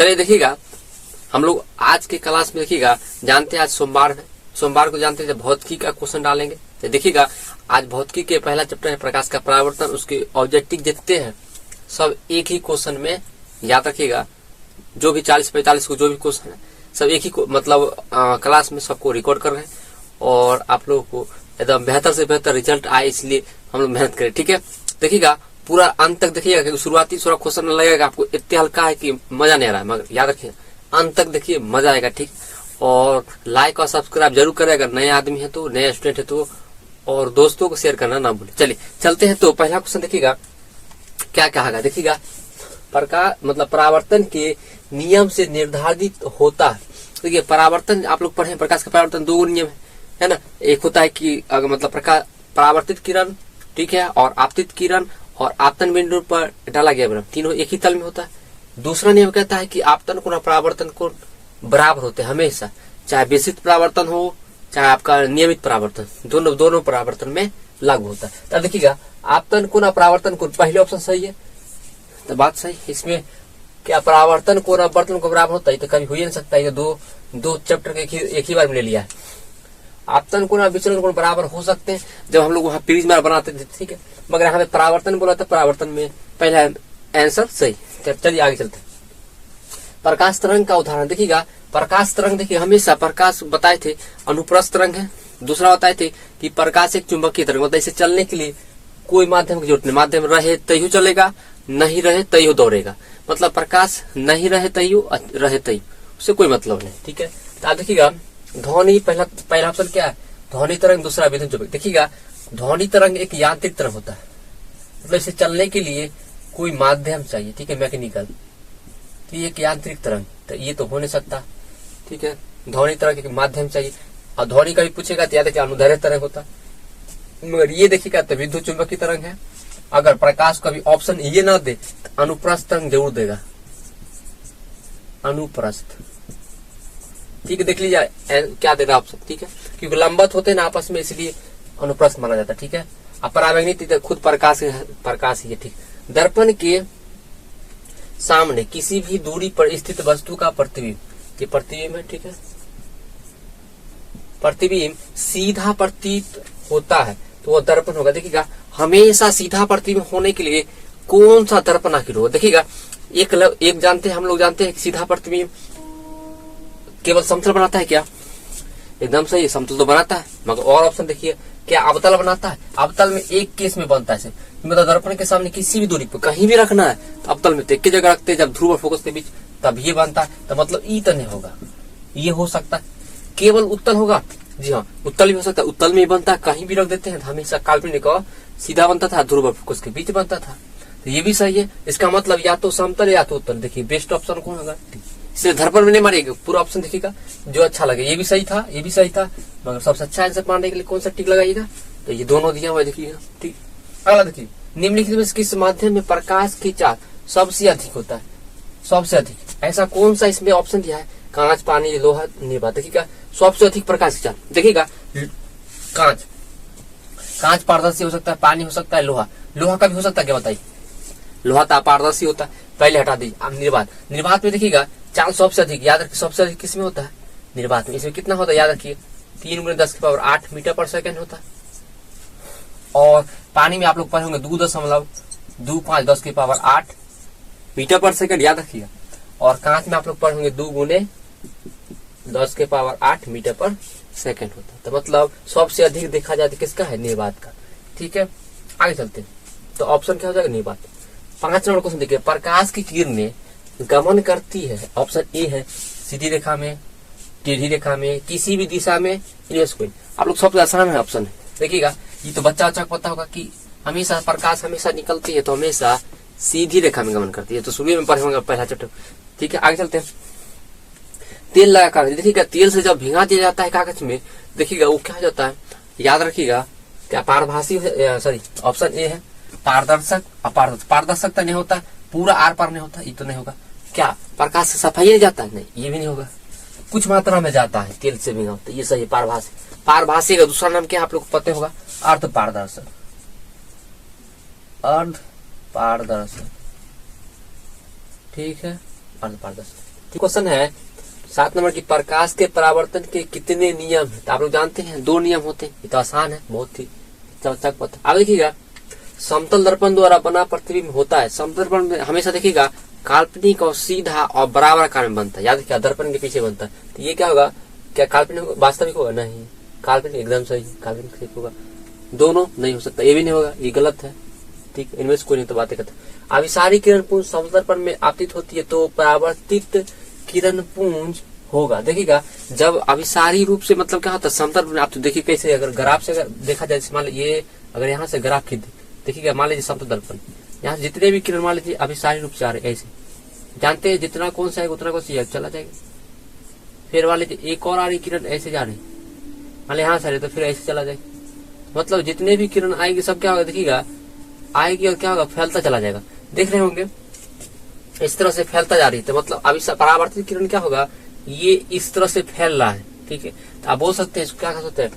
चलिए देखिएगा, हम लोग आज के क्लास में देखिएगा, जानते हैं आज सोमवार है, सोमवार को जानते हैं भौतिकी का क्वेश्चन डालेंगे। तो देखिएगा आज भौतिकी के पहला चैप्टर है प्रकाश का परावर्तन, उसके ऑब्जेक्टिव जितने हैं सब एक ही क्वेश्चन में याद रखिएगा। जो भी 40-45 को जो भी क्वेश्चन है सब एक ही मतलब क्लास में सबको रिकॉर्ड कर रहे हैं और आप लोगों को एकदम बेहतर से बेहतर रिजल्ट आए, इसलिए हम लोग मेहनत करें। ठीक है, देखिएगा पूरा अंत तक देखिएगा, क्योंकि शुरुआती थोड़ा क्वेश्चन में लगेगा आपको इतने हल्का है कि मजा नहीं आ रहा है, मगर याद रखिए अंत तक देखिए मजा आएगा। ठीक, और लाइक और सब्सक्राइब जरूर करें अगर नए आदमी है तो, नए स्टूडेंट है तो, और दोस्तों को शेयर करना ना भूलें। चलिए चलते हैं। तो पहला क्वेश्चन देखिएगा क्या कहा, देखिएगा प्रकाश मतलब परावर्तन के नियम से निर्धारित होता है। देखिए परावर्तन आप लोग पढ़े, प्रकाश का परावर्तन दो नियम है ना, एक होता है कि अगर मतलब प्रकाश परावर्तित किरण, ठीक है, और आपतित किरण और आपतन बिंदु पर डाला गया विकिरण, तीनों एक ही तल में होता है। दूसरा नियम कहता है कि आपतन कोण और परावर्तन कोण बराबर होते हैं हमेशा, चाहे विशिष्ट परावर्तन हो चाहे आपका नियमित परावर्तन, दोनों परावर्तन में लागू होता है। तब देखिएगा आपतन कोण और परावर्तन कोण, पहले ऑप्शन सही है तो बात सही। इसमें क्या परावर्तन कोण अपवर्तन को बराबर होता है, तो कभी हो ही नहीं सकता। ये दो चैप्टर के एक ही बार में ले लिया है। आपतन कोण और विचलन कोण बराबर हो सकते हैं जब हम लोग वहां प्रिज्म बनाते थे, ठीक है, मगर यहाँ पे परावर्तन बोला था, परावर्तन में पहला आंसर सही। चलिए आगे चलते हैं। प्रकाश तरंग का उदाहरण देखिएगा, प्रकाश तरंग देखिए हमेशा प्रकाश बताए थे अनुप्रस्थ तरंग है, दूसरा बताए थे कि प्रकाश एक चुंबकीय तरंग, मतलब इसे चलने के लिए कोई माध्यम की जरूरत नहीं, माध्यम रहे तैयू चलेगा, नहीं रहे तैयू दौड़ेगा, मतलब प्रकाश नहीं रहे तैयू रहे तैयू, उससे कोई मतलब नहीं। ठीक है, तो आप देखिएगा ध्वनि पहला ऑप्शन क्या है, ध्वनि तरंग, दूसरा विद्युत चुंबक। देखिएगा ध्वनि तरंग एक यांत्रिक तरंग होता है, मतलब इसे चलने के लिए कोई माध्यम चाहिए, ठीक है, मैकेनिकल, तो ये एक यांत्रिक तरंग, तो ये तो हो नहीं सकता। ठीक है, ध्वनि तरंग एक माध्यम चाहिए, और ध्वनि का भी पूछेगा तो याद है अनुदैर्ध्य तरंग होता है, मगर ये देखिएगा तो विद्युत चुंबक की तरंग है। अगर प्रकाश का भी ऑप्शन ये ना दे तो अनुप्रस्थ तरंग जरूर देगा, अनुप्रस्थ। ठीक है, देख लीजिए क्या दे रहा ऑप्शन, ठीक है, क्योंकि लंबवत होते हैं ना आपस में, इसलिए अनुप्रस्थ माना जाता है। ठीक है, अब परावैंगनिक खुद प्रकाश ही है। ठीक, दर्पण के सामने किसी भी दूरी पर स्थित वस्तु का प्रतिबिंब, ये प्रतिबिंब है, ठीक है, प्रतिबिंब सीधा प्रतीत होता है तो वो दर्पण होगा। देखिएगा हमेशा सीधा प्रतिबिंब होने के लिए कौन सा दर्पण आखिर होगा। देखिएगा एक जानते हैं, हम लोग जानते हैं कि सीधा प्रतिबिंब केवल समतल बनाता है क्या, एकदम सही, समतल तो बनाता है, मगर और ऑप्शन देखिए क्या अवतल बनाता है। अवतल में एक केस में बनता है, मतलब दर्पण के सामने किसी भी दूरी पर कहीं भी रखना है तो अवतल में तो एक जगह रखते हैं, जब ध्रुव और फोकस के बीच तब ये बनता है, तो मतलब ई तो नहीं होगा, ये हो सकता है केवल उत्तल होगा। जी हाँ, उत्तल भी हो सकता है, उत्तल में ही बनता है, कहीं भी रख देते हैं, हमेशा काल्पनिक सीधा बनता था, ध्रुव और फोकस के बीच बनता था, तो ये भी सही है। इसका मतलब या तो समतल या तो उत्तल। देखिए बेस्ट ऑप्शन कौन होगा, इसलिए दर्पण में नहीं मारिएगा, पूरा ऑप्शन देखिएगा जो अच्छा लगे। ये भी सही था, ये भी सही था, मगर सबसे अच्छा आंसर पाने के लिए कौन सा टिक लगाइएगा, तो ये दोनों दिया हुआ देखिएगा। ठीक, अगला देखिए, निम्नलिखित में किस माध्यम में प्रकाश की चाल सबसे अधिक होता है, सबसे अधिक, ऐसा कौन सा इसमें ऑप्शन दिया है, कांच, पानी, लोहा, निर्वात। देखिएगा सबसे अधिक प्रकाश की चाल, देखिएगा कांच पारदर्शी हो सकता है, पानी हो सकता है, लोहा का भी हो सकता है, क्या बताइए, लोहा तो अपारदर्शी होता है, पहले हटा दीजिए। अब निर्वात में देखिएगा चाल सबसे अधिक, याद रखिए सबसे अधिक किसमें होता है, निर्वात में। इसमें कितना होता है याद रखिए, 3 × 10⁸ मीटर पर सेकेंड होता है। और पानी में आप लोग पढ़े होंगे 2.25 10⁸ मीटर पर सेकेंड, याद रखिएगा। और कांच में आप लोग पढ़े होंगे 2 × 10⁸ मीटर पर सेकेंड होता है, तो मतलब सबसे अधिक देखा जाता है किसका है, निर्वात का। ठीक है, आगे चलते हैं, तो ऑप्शन क्या हो जाएगा, निर्वात। 5 नंबर क्वेश्चन देखिए, प्रकाश की किरणें गमन करती है, ऑप्शन ए है सीधी रेखा में, टेढ़ी रेखा में, किसी भी दिशा में, आप लोग सबसे आसान है ऑप्शन है। देखिएगा ये तो बच्चा को पता होगा कि हमेशा प्रकाश हमेशा निकलती है तो हमेशा सीधी रेखा में गमन करती है, तो शुरू में पढ़े होंगे पहला चैप्टर। ठीक है, आगे चलते हैं। तेल लगा कागज, देखिएगा तेल से जब भिंगा दिया जाता है कागज में, देखिएगा वो क्या हो जाता है, याद रखिएगा क्या पारभासी, सॉरी ऑप्शन ए है पारदर्शक, अपारदर्शक। पारदर्शक तो नहीं होता, पूरा आर पार नहीं होता, ये तो नहीं होगा। क्या प्रकाश से सफाई नहीं जाता है, नहीं ये भी नहीं होगा, कुछ मात्रा में जाता है तेल से भिंगा होता है, ये सही है पारभासी। पारभासी का दूसरा नाम क्या आप लोग को पता होगा, अर्ध पारदर्शक, अर्ध पारदर्शक, ठीक है, अर्ध पारदर्शक। क्वेश्चन है 7 नंबर की, प्रकाश के परावर्तन के कितने नियम है? तो आप लोग जानते हैं 2 नियम होते हैं। ये तो आसान है, बहुत ही चौचक पता। अब देखिएगा, समतल दर्पण द्वारा बना प्रतिबिंब होता है। समतल दर्पण में हमेशा देखिएगा काल्पनिक और सीधा और बराबर आकार में बनता है। याद रखिए, दर्पण के पीछे बनता है। तो ये क्या होगा, क्या काल्पनिक वास्तविक होगा? नहीं, काल्पनिक एकदम सही, काल्पनिक सही होगा। दोनों नहीं हो सकता, ये भी नहीं होगा, ये गलत है। ठीक, इनमें से कोई नहीं तो बातें करता। अभिसारी किरण पुंज समतल दर्पण में आपतित होती है तो परावर्तित किरण पुंज होगा। देखिएगा, जब अभिसारी रूप से मतलब क्या होता है, समतल में आप तो देखिए कैसे, अगर ग्राफ से अगर देखा जाए, मान लीजिए ये अगर यहाँ से ग्राफ खींच देखिएगा, मान लीजिए समतल दर्पण, यहाँ जितने भी किरण मान लीजिए अभिसारी रूप से आ रहे, ऐसे जानते हैं जितना कौन सा है उतना कौन सा चला जाएगा। फिर मान लीजिए एक और आ रही किरण ऐसे जा रही, मान लीजिए यहाँ से आ रही तो फिर ऐसे चला जाएगा। मतलब जितने भी किरण आएगी सब क्या होगा, देखिएगा आएगी और क्या होगा, फैलता चला जाएगा। देख रहे होंगे इस तरह से फैलता जा रही है। तो मतलब अभी परावर्तित किरण क्या होगा, ये इस तरह से फैल रहा है। ठीक है, तो आप बोल सकते हैं, क्या कह सकते हैं,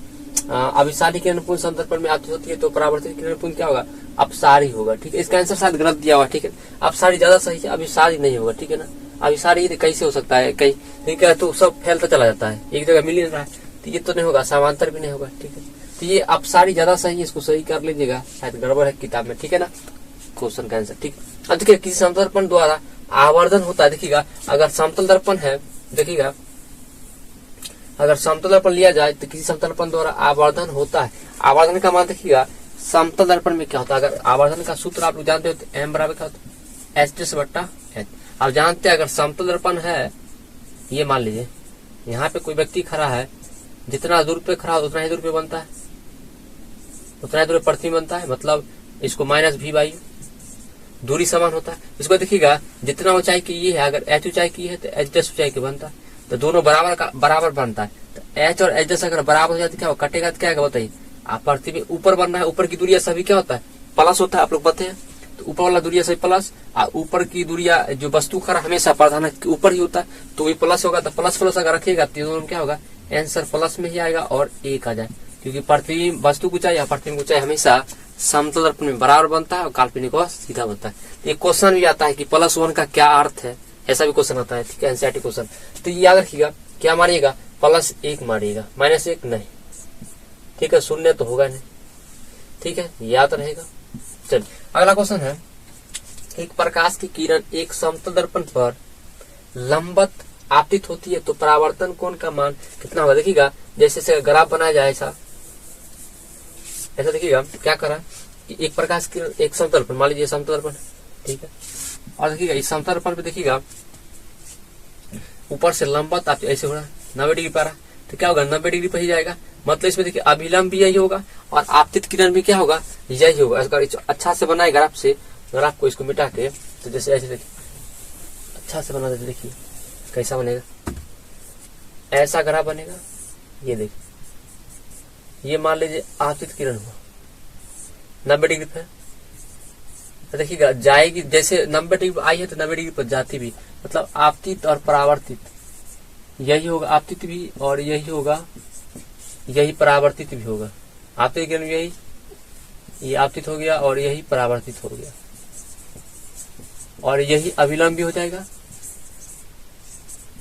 अभिसारी किरण पुंज समतल दर्पण में आपतित होती है तो परावर्तित किरण पुंज क्या होगा, अपसारी होगा। ठीक है, इसका आंसर शायद गलत दिया हुआ। ठीक है, अपसारी ज्यादा सही है, अभिसारी नहीं होगा। ठीक है ना, अभिसारी कैसे हो सकता है, कहीं ठीक है तो सब फैलता चला जाता है, एक जगह मिल ही रहा है, तो ये तो नहीं होगा, समांतर भी नहीं होगा। ठीक है, तो ये अपसारी ज्यादा सही है, इसको सही कर लीजिएगा, शायद गड़बड़ है किताब में। ठीक है ना, क्वेश्चन का आंसर। ठीक, अब देखिए किसी समतल दर्पण द्वारा आवर्धन होता है। देखिएगा, अगर समतल दर्पण है, देखिएगा अगर समतल दर्पण लिया जाए तो किसी समतल दर्पण द्वारा आवर्धन होता है। आवर्धन का मान देखिएगा, समतल दर्पण में क्या होता है, अगर आवर्धन का सूत्र आप लोग जानते हो तो m बराबर क्या होता है, h/h। आप जानते हैं अगर समतल दर्पण है, ये मान लीजिए यहाँ पे कोई व्यक्ति खड़ा है, जितना दूर पे खड़ा हो उतना ही दूर पे बनता है, उतना ही दूर पे प्रतिबिंब बनता है। मतलब इसको -v/u दूरी समान होता है। इसको देखिएगा, जितना ऊंचाई की ये है, अगर h ऊंचाई की है तो h' ऊंचाई की बनता है, तो दोनों बराबर बनता है। तो h और h अगर बराबर हो जाती क्या होगा, कटेगा तो क्या होगा बताइए, आप प्रतिबिंब ऊपर बन रहा है, ऊपर की दूरिया सभी क्या होता है, प्लस होता है। आप लोग बताते हैं, तो ऊपर वाला दूरिया सभी प्लस, और ऊपर की दूरिया जो वस्तु खड़ा हमेशा प्रधान के ऊपर ही होता है, तो ये प्लस होगा। तो प्लस अगर रखिएगा तो दोनों क्या होगा, आंसर प्लस में ही आएगा और 1 आ जाए, क्योंकि प्रतिबिंब वस्तु की ऊंचाई या प्रतिबिंब की ऊंचाई हमेशा समतल दर्पण में बराबर बनता है और काल्पनिक को सीधा बनता है। एक क्वेश्चन भी आता है कि +1 का क्या अर्थ है, ऐसा भी क्वेश्चन आता है। ठीक है, एनसीईआरटी क्वेश्चन। तो ये याद रखिएगा, क्या मारिएगा, +1 मारिएगा, -1 नहीं। ठीक है, शून्य तो होगा नहीं। ठीक है, याद रहेगा। चलिए अगला क्वेश्चन है, एक प्रकाश की किरण एक समतल दर्पण पर लंबवत आपतित होती है तो परावर्तन कोण का मान कितना होगा। देखिएगा, जैसे ग्राफ बनाया जाए ऐसा देखिएगा, क्या करा कि एक प्रकाश की एक समतल पर, मान लीजिए समतल दर्पण, ठीक है, और देखिएगा इस समतल दर्पण पे देखिएगा ऊपर से लंबवत आप ऐसे हो रहा है 90 डिग्री पर, तो क्या होगा 90 डिग्री पर ही जाएगा। मतलब इसमें देखिए अभिलंब भी यही होगा और आपतित किरण भी क्या होगा, यही होगा। अगर अच्छा से बनाए ग्राफ से, ग्राफ को इसको मिटा के, तो जैसे ऐसे देखिए अच्छा से बना देते, देखिए कैसा बनेगा, ऐसा ग्राफ बनेगा। ये देखिए, ये मान लीजिए आपतित किरण हुआ 90 डिग्री पे, तो देखिएगा जाएगी, जैसे 90 डिग्री आई है तो 90 डिग्री पर जाती भी, मतलब आपतित और परावर्तित यही होगा, आपतित भी और यही होगा, यही परावर्तित भी होगा। आपतित किरण यही, ये आपतित हो गया और यही परावर्तित हो गया, और यही अभिलंब भी हो जाएगा,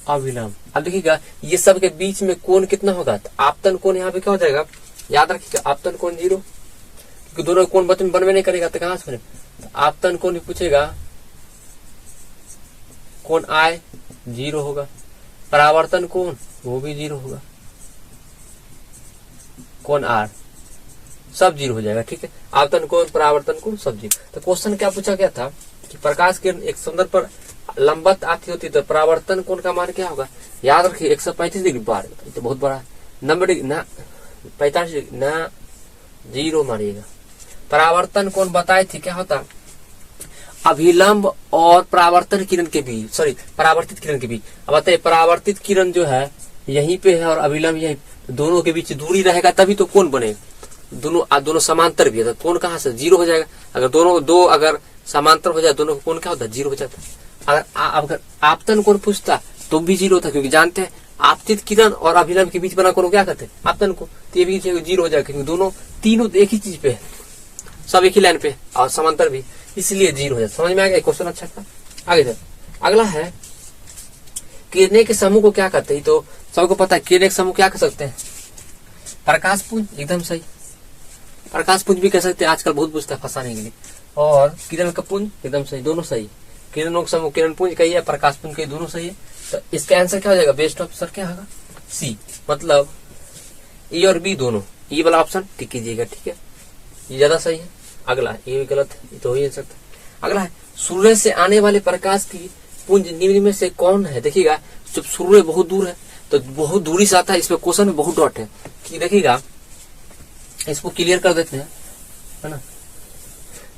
अभिलंब। अब देखिएगा ये सब के बीच में कोण कितना होगा, तो आपतन कोण यहाँ पे क्या हो जाएगा, याद रखिएगा आपतन कोण 0, क्योंकि दोनों कोण बनवे नहीं करेगा तो कहां से बने। आपतन कोण पूछेगा, कोण आय 0 होगा, परावर्तन कोण वो भी 0 होगा, कोण आर सब 0 हो जाएगा। ठीक है, आपतन कोण परावर्तन कोण सब 0। तो क्वेश्चन क्या पूछा गया था कि प्रकाश किरण एक समतल पर लंबवत आती होती तो परावर्तन कोण का मान क्या होगा। याद रखिए 135 डिग्री पार, तो बहुत बड़ा है। 90 डिग्री ना, 45 डिग्री ना, 0 मारिएगा। परावर्तन कोण बताए थे क्या होता, अभिलंब और परावर्तन किरण के बीच, सॉरी परावर्तित किरण के बीच। अब बताइए परावर्तित किरण जो है यहीं पे है और अभिलंब यहीं, दोनों के बीच दूरी रहेगा तभी तो कोण बनेगा। दोनों समांतर भी है तो कोण कहां से 0 हो जाएगा। अगर दोनों दो अगर समांतर हो जाए दोनों का कोण क्या होता है, 0 हो जाता है। अगर आपतन कोण पूछता तो भी 0 होता, क्योंकि जानते हैं आपतित किरण और अभिलंब के बीच बना कोण क्या कहते हैं, आपतन कोण। तो ये भी 0 हो जाएगा, क्योंकि दोनों तीनों एक ही चीज पे है, सब एक ही लाइन पे और समांतर भी, इसलिए 0 हो जाता। समझ में आ गया, क्वेश्चन अच्छा था। आगे चल, अगला है किरणें के समूह को क्या कहते हैं? तो सबको पता है किरणें के समूह क्या कह सकते हैं? प्रकाश पुंज, एकदम सही। प्रकाश पुंज भी कह सकते हैं, आजकल बहुत पूछता है फंसाने के लिए। और किरण का पुंज, एकदम सही, दोनों सही। किरणों का समूह किरण पुंज कही है, प्रकाश पुंज कही, दोनों सही है। तो इसका आंसर क्या हो जाएगा? बेस्ट ऑप्शन क्या होगा? सी, मतलब ए और बी दोनों, ये वाला ऑप्शन टिक कीजिएगा, ठीक है, ये ज्यादा सही है। अगला ये भी गलत है, ये तो हो ही नहीं सकता। अगला है सूर्य से आने वाले प्रकाश की पुंज निम्न में से कौन है? देखिएगा, जब सूर्य बहुत दूर है तो बहुत दूरी से आता है, इसमें क्वेश्चन में बहुत डॉट है कि देखिएगा, इसको क्लियर कर देते हैं, है ना।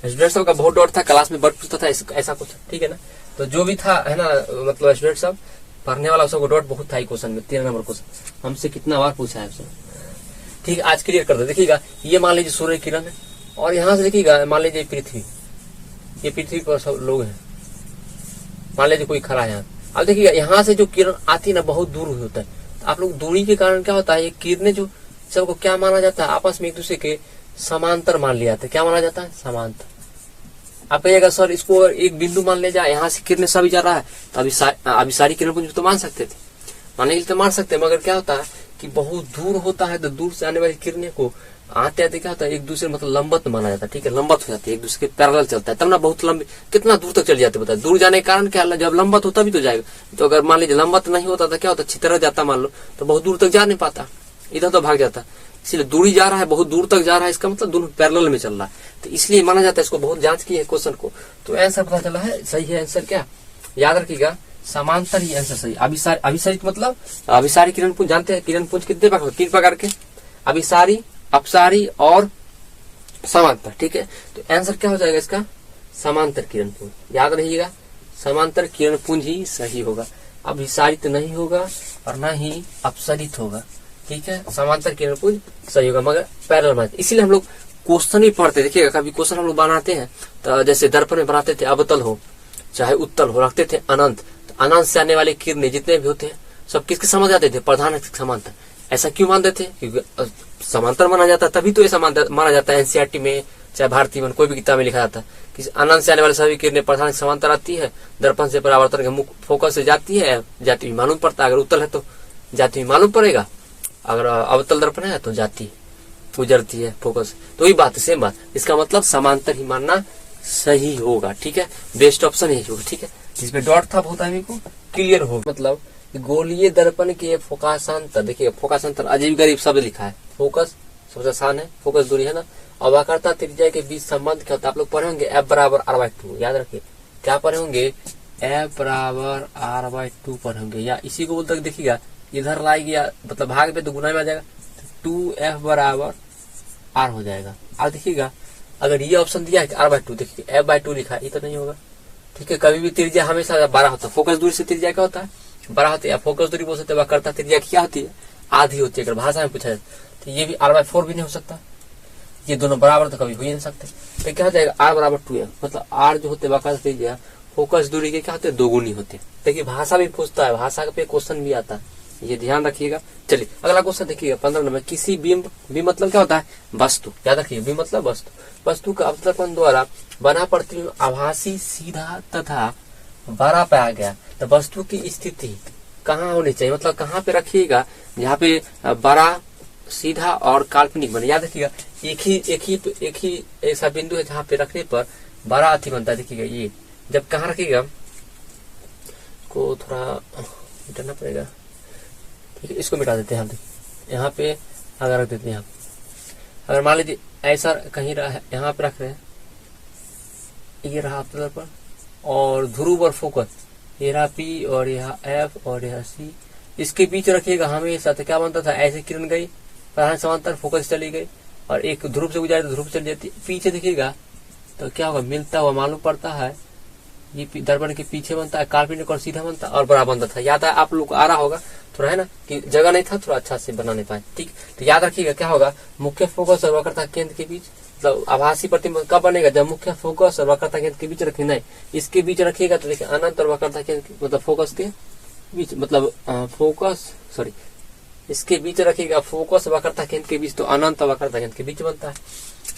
स्टूडेंट सब का बहुत डॉट था, क्लास में बट पूछता था ऐसा कुछ, ठीक है ना। तो जो भी था, है ना, मतलब स्टूडेंट सब पढ़ने वाला सबको डॉट बहुत था क्वेश्चन में, 13 नंबर क्वेश्चन हमसे कितना बार पूछा है उसने, ठीक है। आज क्लियर कर दे। देखिएगा, ये मान लीजिए सूर्य किरण है, और यहाँ से देखिएगा मान लीजिए पृथ्वी, ये पृथ्वी पर सब लोग हैं, मान लीजिए कोई खड़ा है यहाँ। अब देखिएगा, यहाँ से जो किरण आती है ना, बहुत दूर होता है, तो आप लोग दूरी के कारण क्या होता है, ये किरणें जो सबको क्या माना जाता है, आपस में एक दूसरे के समांतर मान लिया जाता है। क्या माना जाता है? समांतर। आप कहिएगा सर इसको एक बिंदु मान ले जाए, यहाँ से किरणें सभी जा रहा है, तो अभी सारी किरण पुंज तो मान सकते थे, मानने के लिए तो मान सकते हैं, मगर क्या होता है कि बहुत दूर होता है, तो दूर से आने वाली किरणें को आते आते क्या होता है, एक दूसरे मतलब लंबत माना जाता है, ठीक है, लंबत हो जाती है, एक दूसरे के पैरेलल चलता है, तब ना बहुत लंबी, कितना दूर तक चल जाते हैं, बताए। दूर जाने के कारण क्या, जब लंबत होता भी तो जाएगा, तो अगर मान लीजिए लंबत नहीं होता तो क्या होता, छितर जाता मान लो, तो बहुत दूर तक जा नहीं पाता, इधर तो भाग जाता। इसलिए दूरी जा रहा है, बहुत दूर तक जा रहा है, इसका मतलब दोनों पैरेलल में चल रहा है, तो इसलिए माना जाता है। इसको बहुत जांच की है क्वेश्चन को, तो आंसर पता चला है, सही है आंसर। क्या याद रखिएगा, समांतर ही आंसर सही। अभिसारित मतलब अभिसारी किरण पुंज, जानते हैं किरण पुंज कितने प्रकार? 3 प्रकार के, अभिसारी, अपसारी और समांतर, ठीक है। तो आंसर क्या हो जाएगा इसका? समांतर किरण पुंज। याद रहिएगा, समांतर किरण पुंज ही सही होगा, अभिसारित नहीं होगा और न ही अपसरित होगा, ठीक है। समांतर किरण पुंज सही होगा, मगर पैरेलल में। इसीलिए हम लोग क्वेश्चन ही पढ़ते, देखिएगा कभी क्वेश्चन हम लोग बनाते हैं, तो जैसे दर्पण में बनाते थे, अवतल हो चाहे उत्तल हो, रखते थे अनंत, तो अनंत से आने वाले किरणें जितने भी होते हैं सब किसके समझ आते थे? प्रधान समांतर। ऐसा क्यों मानते थे? क्योंकि समांतर माना जाता है, तभी तो ये समांतर माना जाता है। एनसीईआरटी में चाहे भारतीय में कोई भी किताब में लिखा जाता है कि अनंत से आने वाले सभी किरणें प्रधान समांतर आती है, दर्पण से परावर्तन के मुख्य फोकस से जाती है, जाती हुई मालूम पड़ता है। अगर उत्तल है तो जाती हुई मालूम पड़ेगा, अगर अवतल दर्पण है तो जाती गुजरती है फोकस, तो वही बात, सेम बात। इसका मतलब समांतर ही मानना सही होगा, ठीक है, बेस्ट ऑप्शन यही होगा, ठीक है। जिसमें डॉट था बहुत आदमी को क्लियर हो, मतलब गोलीय दर्पण के फोकासांतर, देखिए फोकासांतर अजीब गरीब शब्द लिखा है, फोकस सबसे आसान है, फोकस दूरी है ना, और वक्रता त्रिज्या के बीच संबंध क्या होता है? आप लोग पढ़े होंगे F बराबर R/2, याद रखिए क्या पढ़े होंगे? F बराबर R/2 पढ़े होंगे, या इसी को बोलते देखिएगा, इधर लाएगी या मतलब भाग पे तो गुना में आ जाएगा, 2F बराबर R हो जाएगा। अब देखिएगा, अगर ये ऑप्शन दिया है कि R/2, देखिए F/2 लिखा है, ये तो नहीं होगा, ठीक है। कभी भी त्रिज्या हमेशा बड़ा होता है, फोकस दूरी से त्रिज्या क्या होता है? बड़ा होता है, या फोकस दूरी बोल सकते हैं, वक्रता त्रिज्या क्या होती है? आधी होती है, अगर भाषा में पूछा जाए तो ये भी R/4 भी नहीं हो सकता, ये दोनों बराबर तो कभी हो ही नहीं सकते। तो क्या हो जाएगा? R बराबर 2F, मतलब R जो होते हैं वक्रता त्रिज्या फोकस दूरी के क्या होते हैं? 2 गुनी होते हैं। देखिए भाषा भी पूछता है, भाषा पे क्वेश्चन भी आता है, ये ध्यान रखिएगा। चलिए अगला क्वेश्चन देखिएगा 15 नंबर, किसी बिंब, बिंब मतलब क्या होता है? वस्तु, याद रखिए बिंब मतलब वस्तु, वस्तु का अवतरण द्वारा बना प्रतिबिंब आभासी, सीधा तथा बड़ा पाया गया, तो वस्तु की स्थिति कहाँ होनी चाहिए, मतलब कहाँ पे रखिएगा जहाँ पे बड़ा, सीधा और काल्पनिक बने। याद रखिएगा, एक ही ऐसा बिंदु है जहाँ पे रखने पर बड़ा अति बनता है। देखिएगा ये जब कहाँ रखिएगा, को थोड़ा मिटाना पड़ेगा, ठीक है, इसको मिटा देते हैं हम। यहाँ पे अगर रख देते हैं, अगर मान लीजिए ऐसा कहीं रहा है, यहाँ पे रख रहे हैं, ये रहा अवतल पर, और ध्रुव और फोकस ये रहा P और यह F और यह C, इसके बीच रखिएगा हमेशा। तो क्या बनता था? ऐसे किरण गई प्रधान समांतर, फोकस चली गई, और एक ध्रुव से गुजारी तो ध्रुव चली जाती, पीछे देखिएगा तो क्या होगा? मिलता हुआ मालूम पड़ता है, ये दर्पण के पीछे बनता है, काल्पनिक और सीधा बनता है और बड़ा बनता था। याद है आप लोग को आ रहा होगा थोड़ा, है ना, कि जगह नहीं था, थोड़ा अच्छा से बना नहीं पाए, ठीक। तो याद रखिएगा क्या होगा? मुख्य फोकस और वक्रता केंद्र के बीच, मतलब आभासी प्रतिबिंब कब बनेगा? जब मुख्य फोकस और वक्रता केंद्र के बीच रखना है, इसके बीच रखिएगा तो देखिए अनंत और वक्रता केंद्र मतलब फोकस के बीच, मतलब इसके बीच रखिएगा, फोकस वक्रता केंद्र के बीच, तो अनंत और वक्रता केंद्र के बीच बनता है।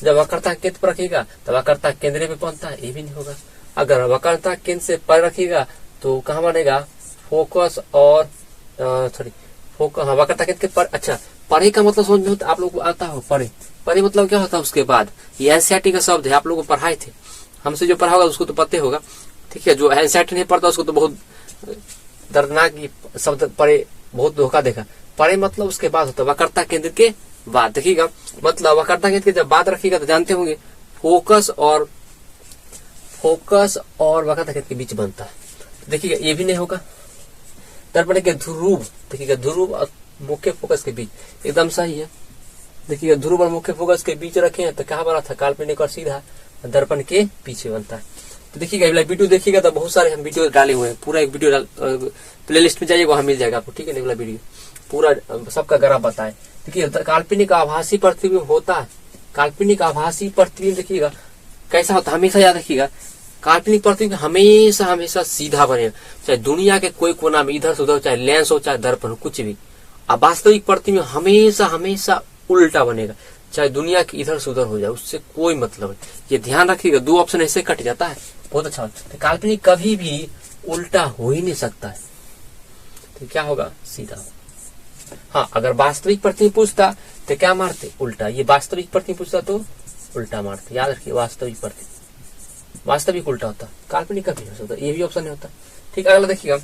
जब वक्रता केंद्र पर रखिएगा तो वक्रता केंद्र पे बनता है, ये भी नहीं होगा। अगर वक्रता केंद्र से पर रखिएगा तो कहाँ बनेगा? फोकस और सॉरी फोकस, हाँ वक्रता केंद्र के पर। अच्छा, परे का मतलब समझ में होता आप लोग को आता हो? परे, परे मतलब क्या होता है? उसके बाद ये एनसीईआरटी का शब्द है, आप लोगों को पढ़ाए थे, हमसे जो पढ़ा होगा उसको तो पता होगा, ठीक है। जो एनसीईआरटी नहीं पढ़ता उसको तो बहुत दर्दनाक शब्द परे, बहुत धोखा देखा। परे मतलब उसके बाद होता है, वक्रता केंद्र के बाद। देखिएगा मतलब वक्रता केंद्र के जब बात रखिएगा तो जानते होंगे फोकस और वक्रता केंद्र के बीच बनता है। देखिएगा ये भी नहीं होगा। दर्पण के ध्रुव, देखिएगा ध्रुव और मुख्य फोकस के बीच, एकदम सही है। देखिएगा ध्रुव और मुख्य फोकस के बीच रखे हैं तो कहाँ बना था? काल्पनिक और सीधा दर्पण के पीछे बनता है। तो देखिएगा अगला वीडियो देखिएगा तो बहुत सारे हम वीडियो डाले हुए हैं, पूरा एक वीडियो प्ले लिस्ट में जाइए, वहां मिल जाएगा आपको, ठीक है। अगला वीडियो पूरा सबका ग्राफ बताए। देखिए काल्पनिक आभासी प्रतिबिंब होता है, काल्पनिक आभासी प्रतिबिंब देखिएगा कैसा होता है, हमेशा याद रखिएगा काल्पनिक प्रतिबिंब हमेशा हमेशा सीधा बनेगा, चाहे दुनिया के कोई कोना में इधर से उधर, चाहे लेंस हो चाहे दर्पण हो, कुछ भी। अब वास्तविक प्रतिबिंब हमेशा हमेशा उल्टा बनेगा, चाहे दुनिया के इधर से उधर हो जाए, उससे कोई मतलब नहीं। ये ध्यान रखिएगा, दो ऑप्शन ऐसे कट जाता है, बहुत अच्छा। तो काल्पनिक कभी भी उल्टा हो ही नहीं सकता है, तो क्या होगा? सीधा। हाँ, अगर वास्तविक प्रतिबिंब पूछता तो क्या मारते? उल्टा। ये वास्तविक प्रतिबिंब पूछता तो उल्टा मारते, याद रखिए। वास्तविक प्रतिबिंब, वास्तविक उल्टा होता, काल्पनिक कभी हो सकता, ये भी ऑप्शन नहीं होता, ठीक। अगला देखिएगा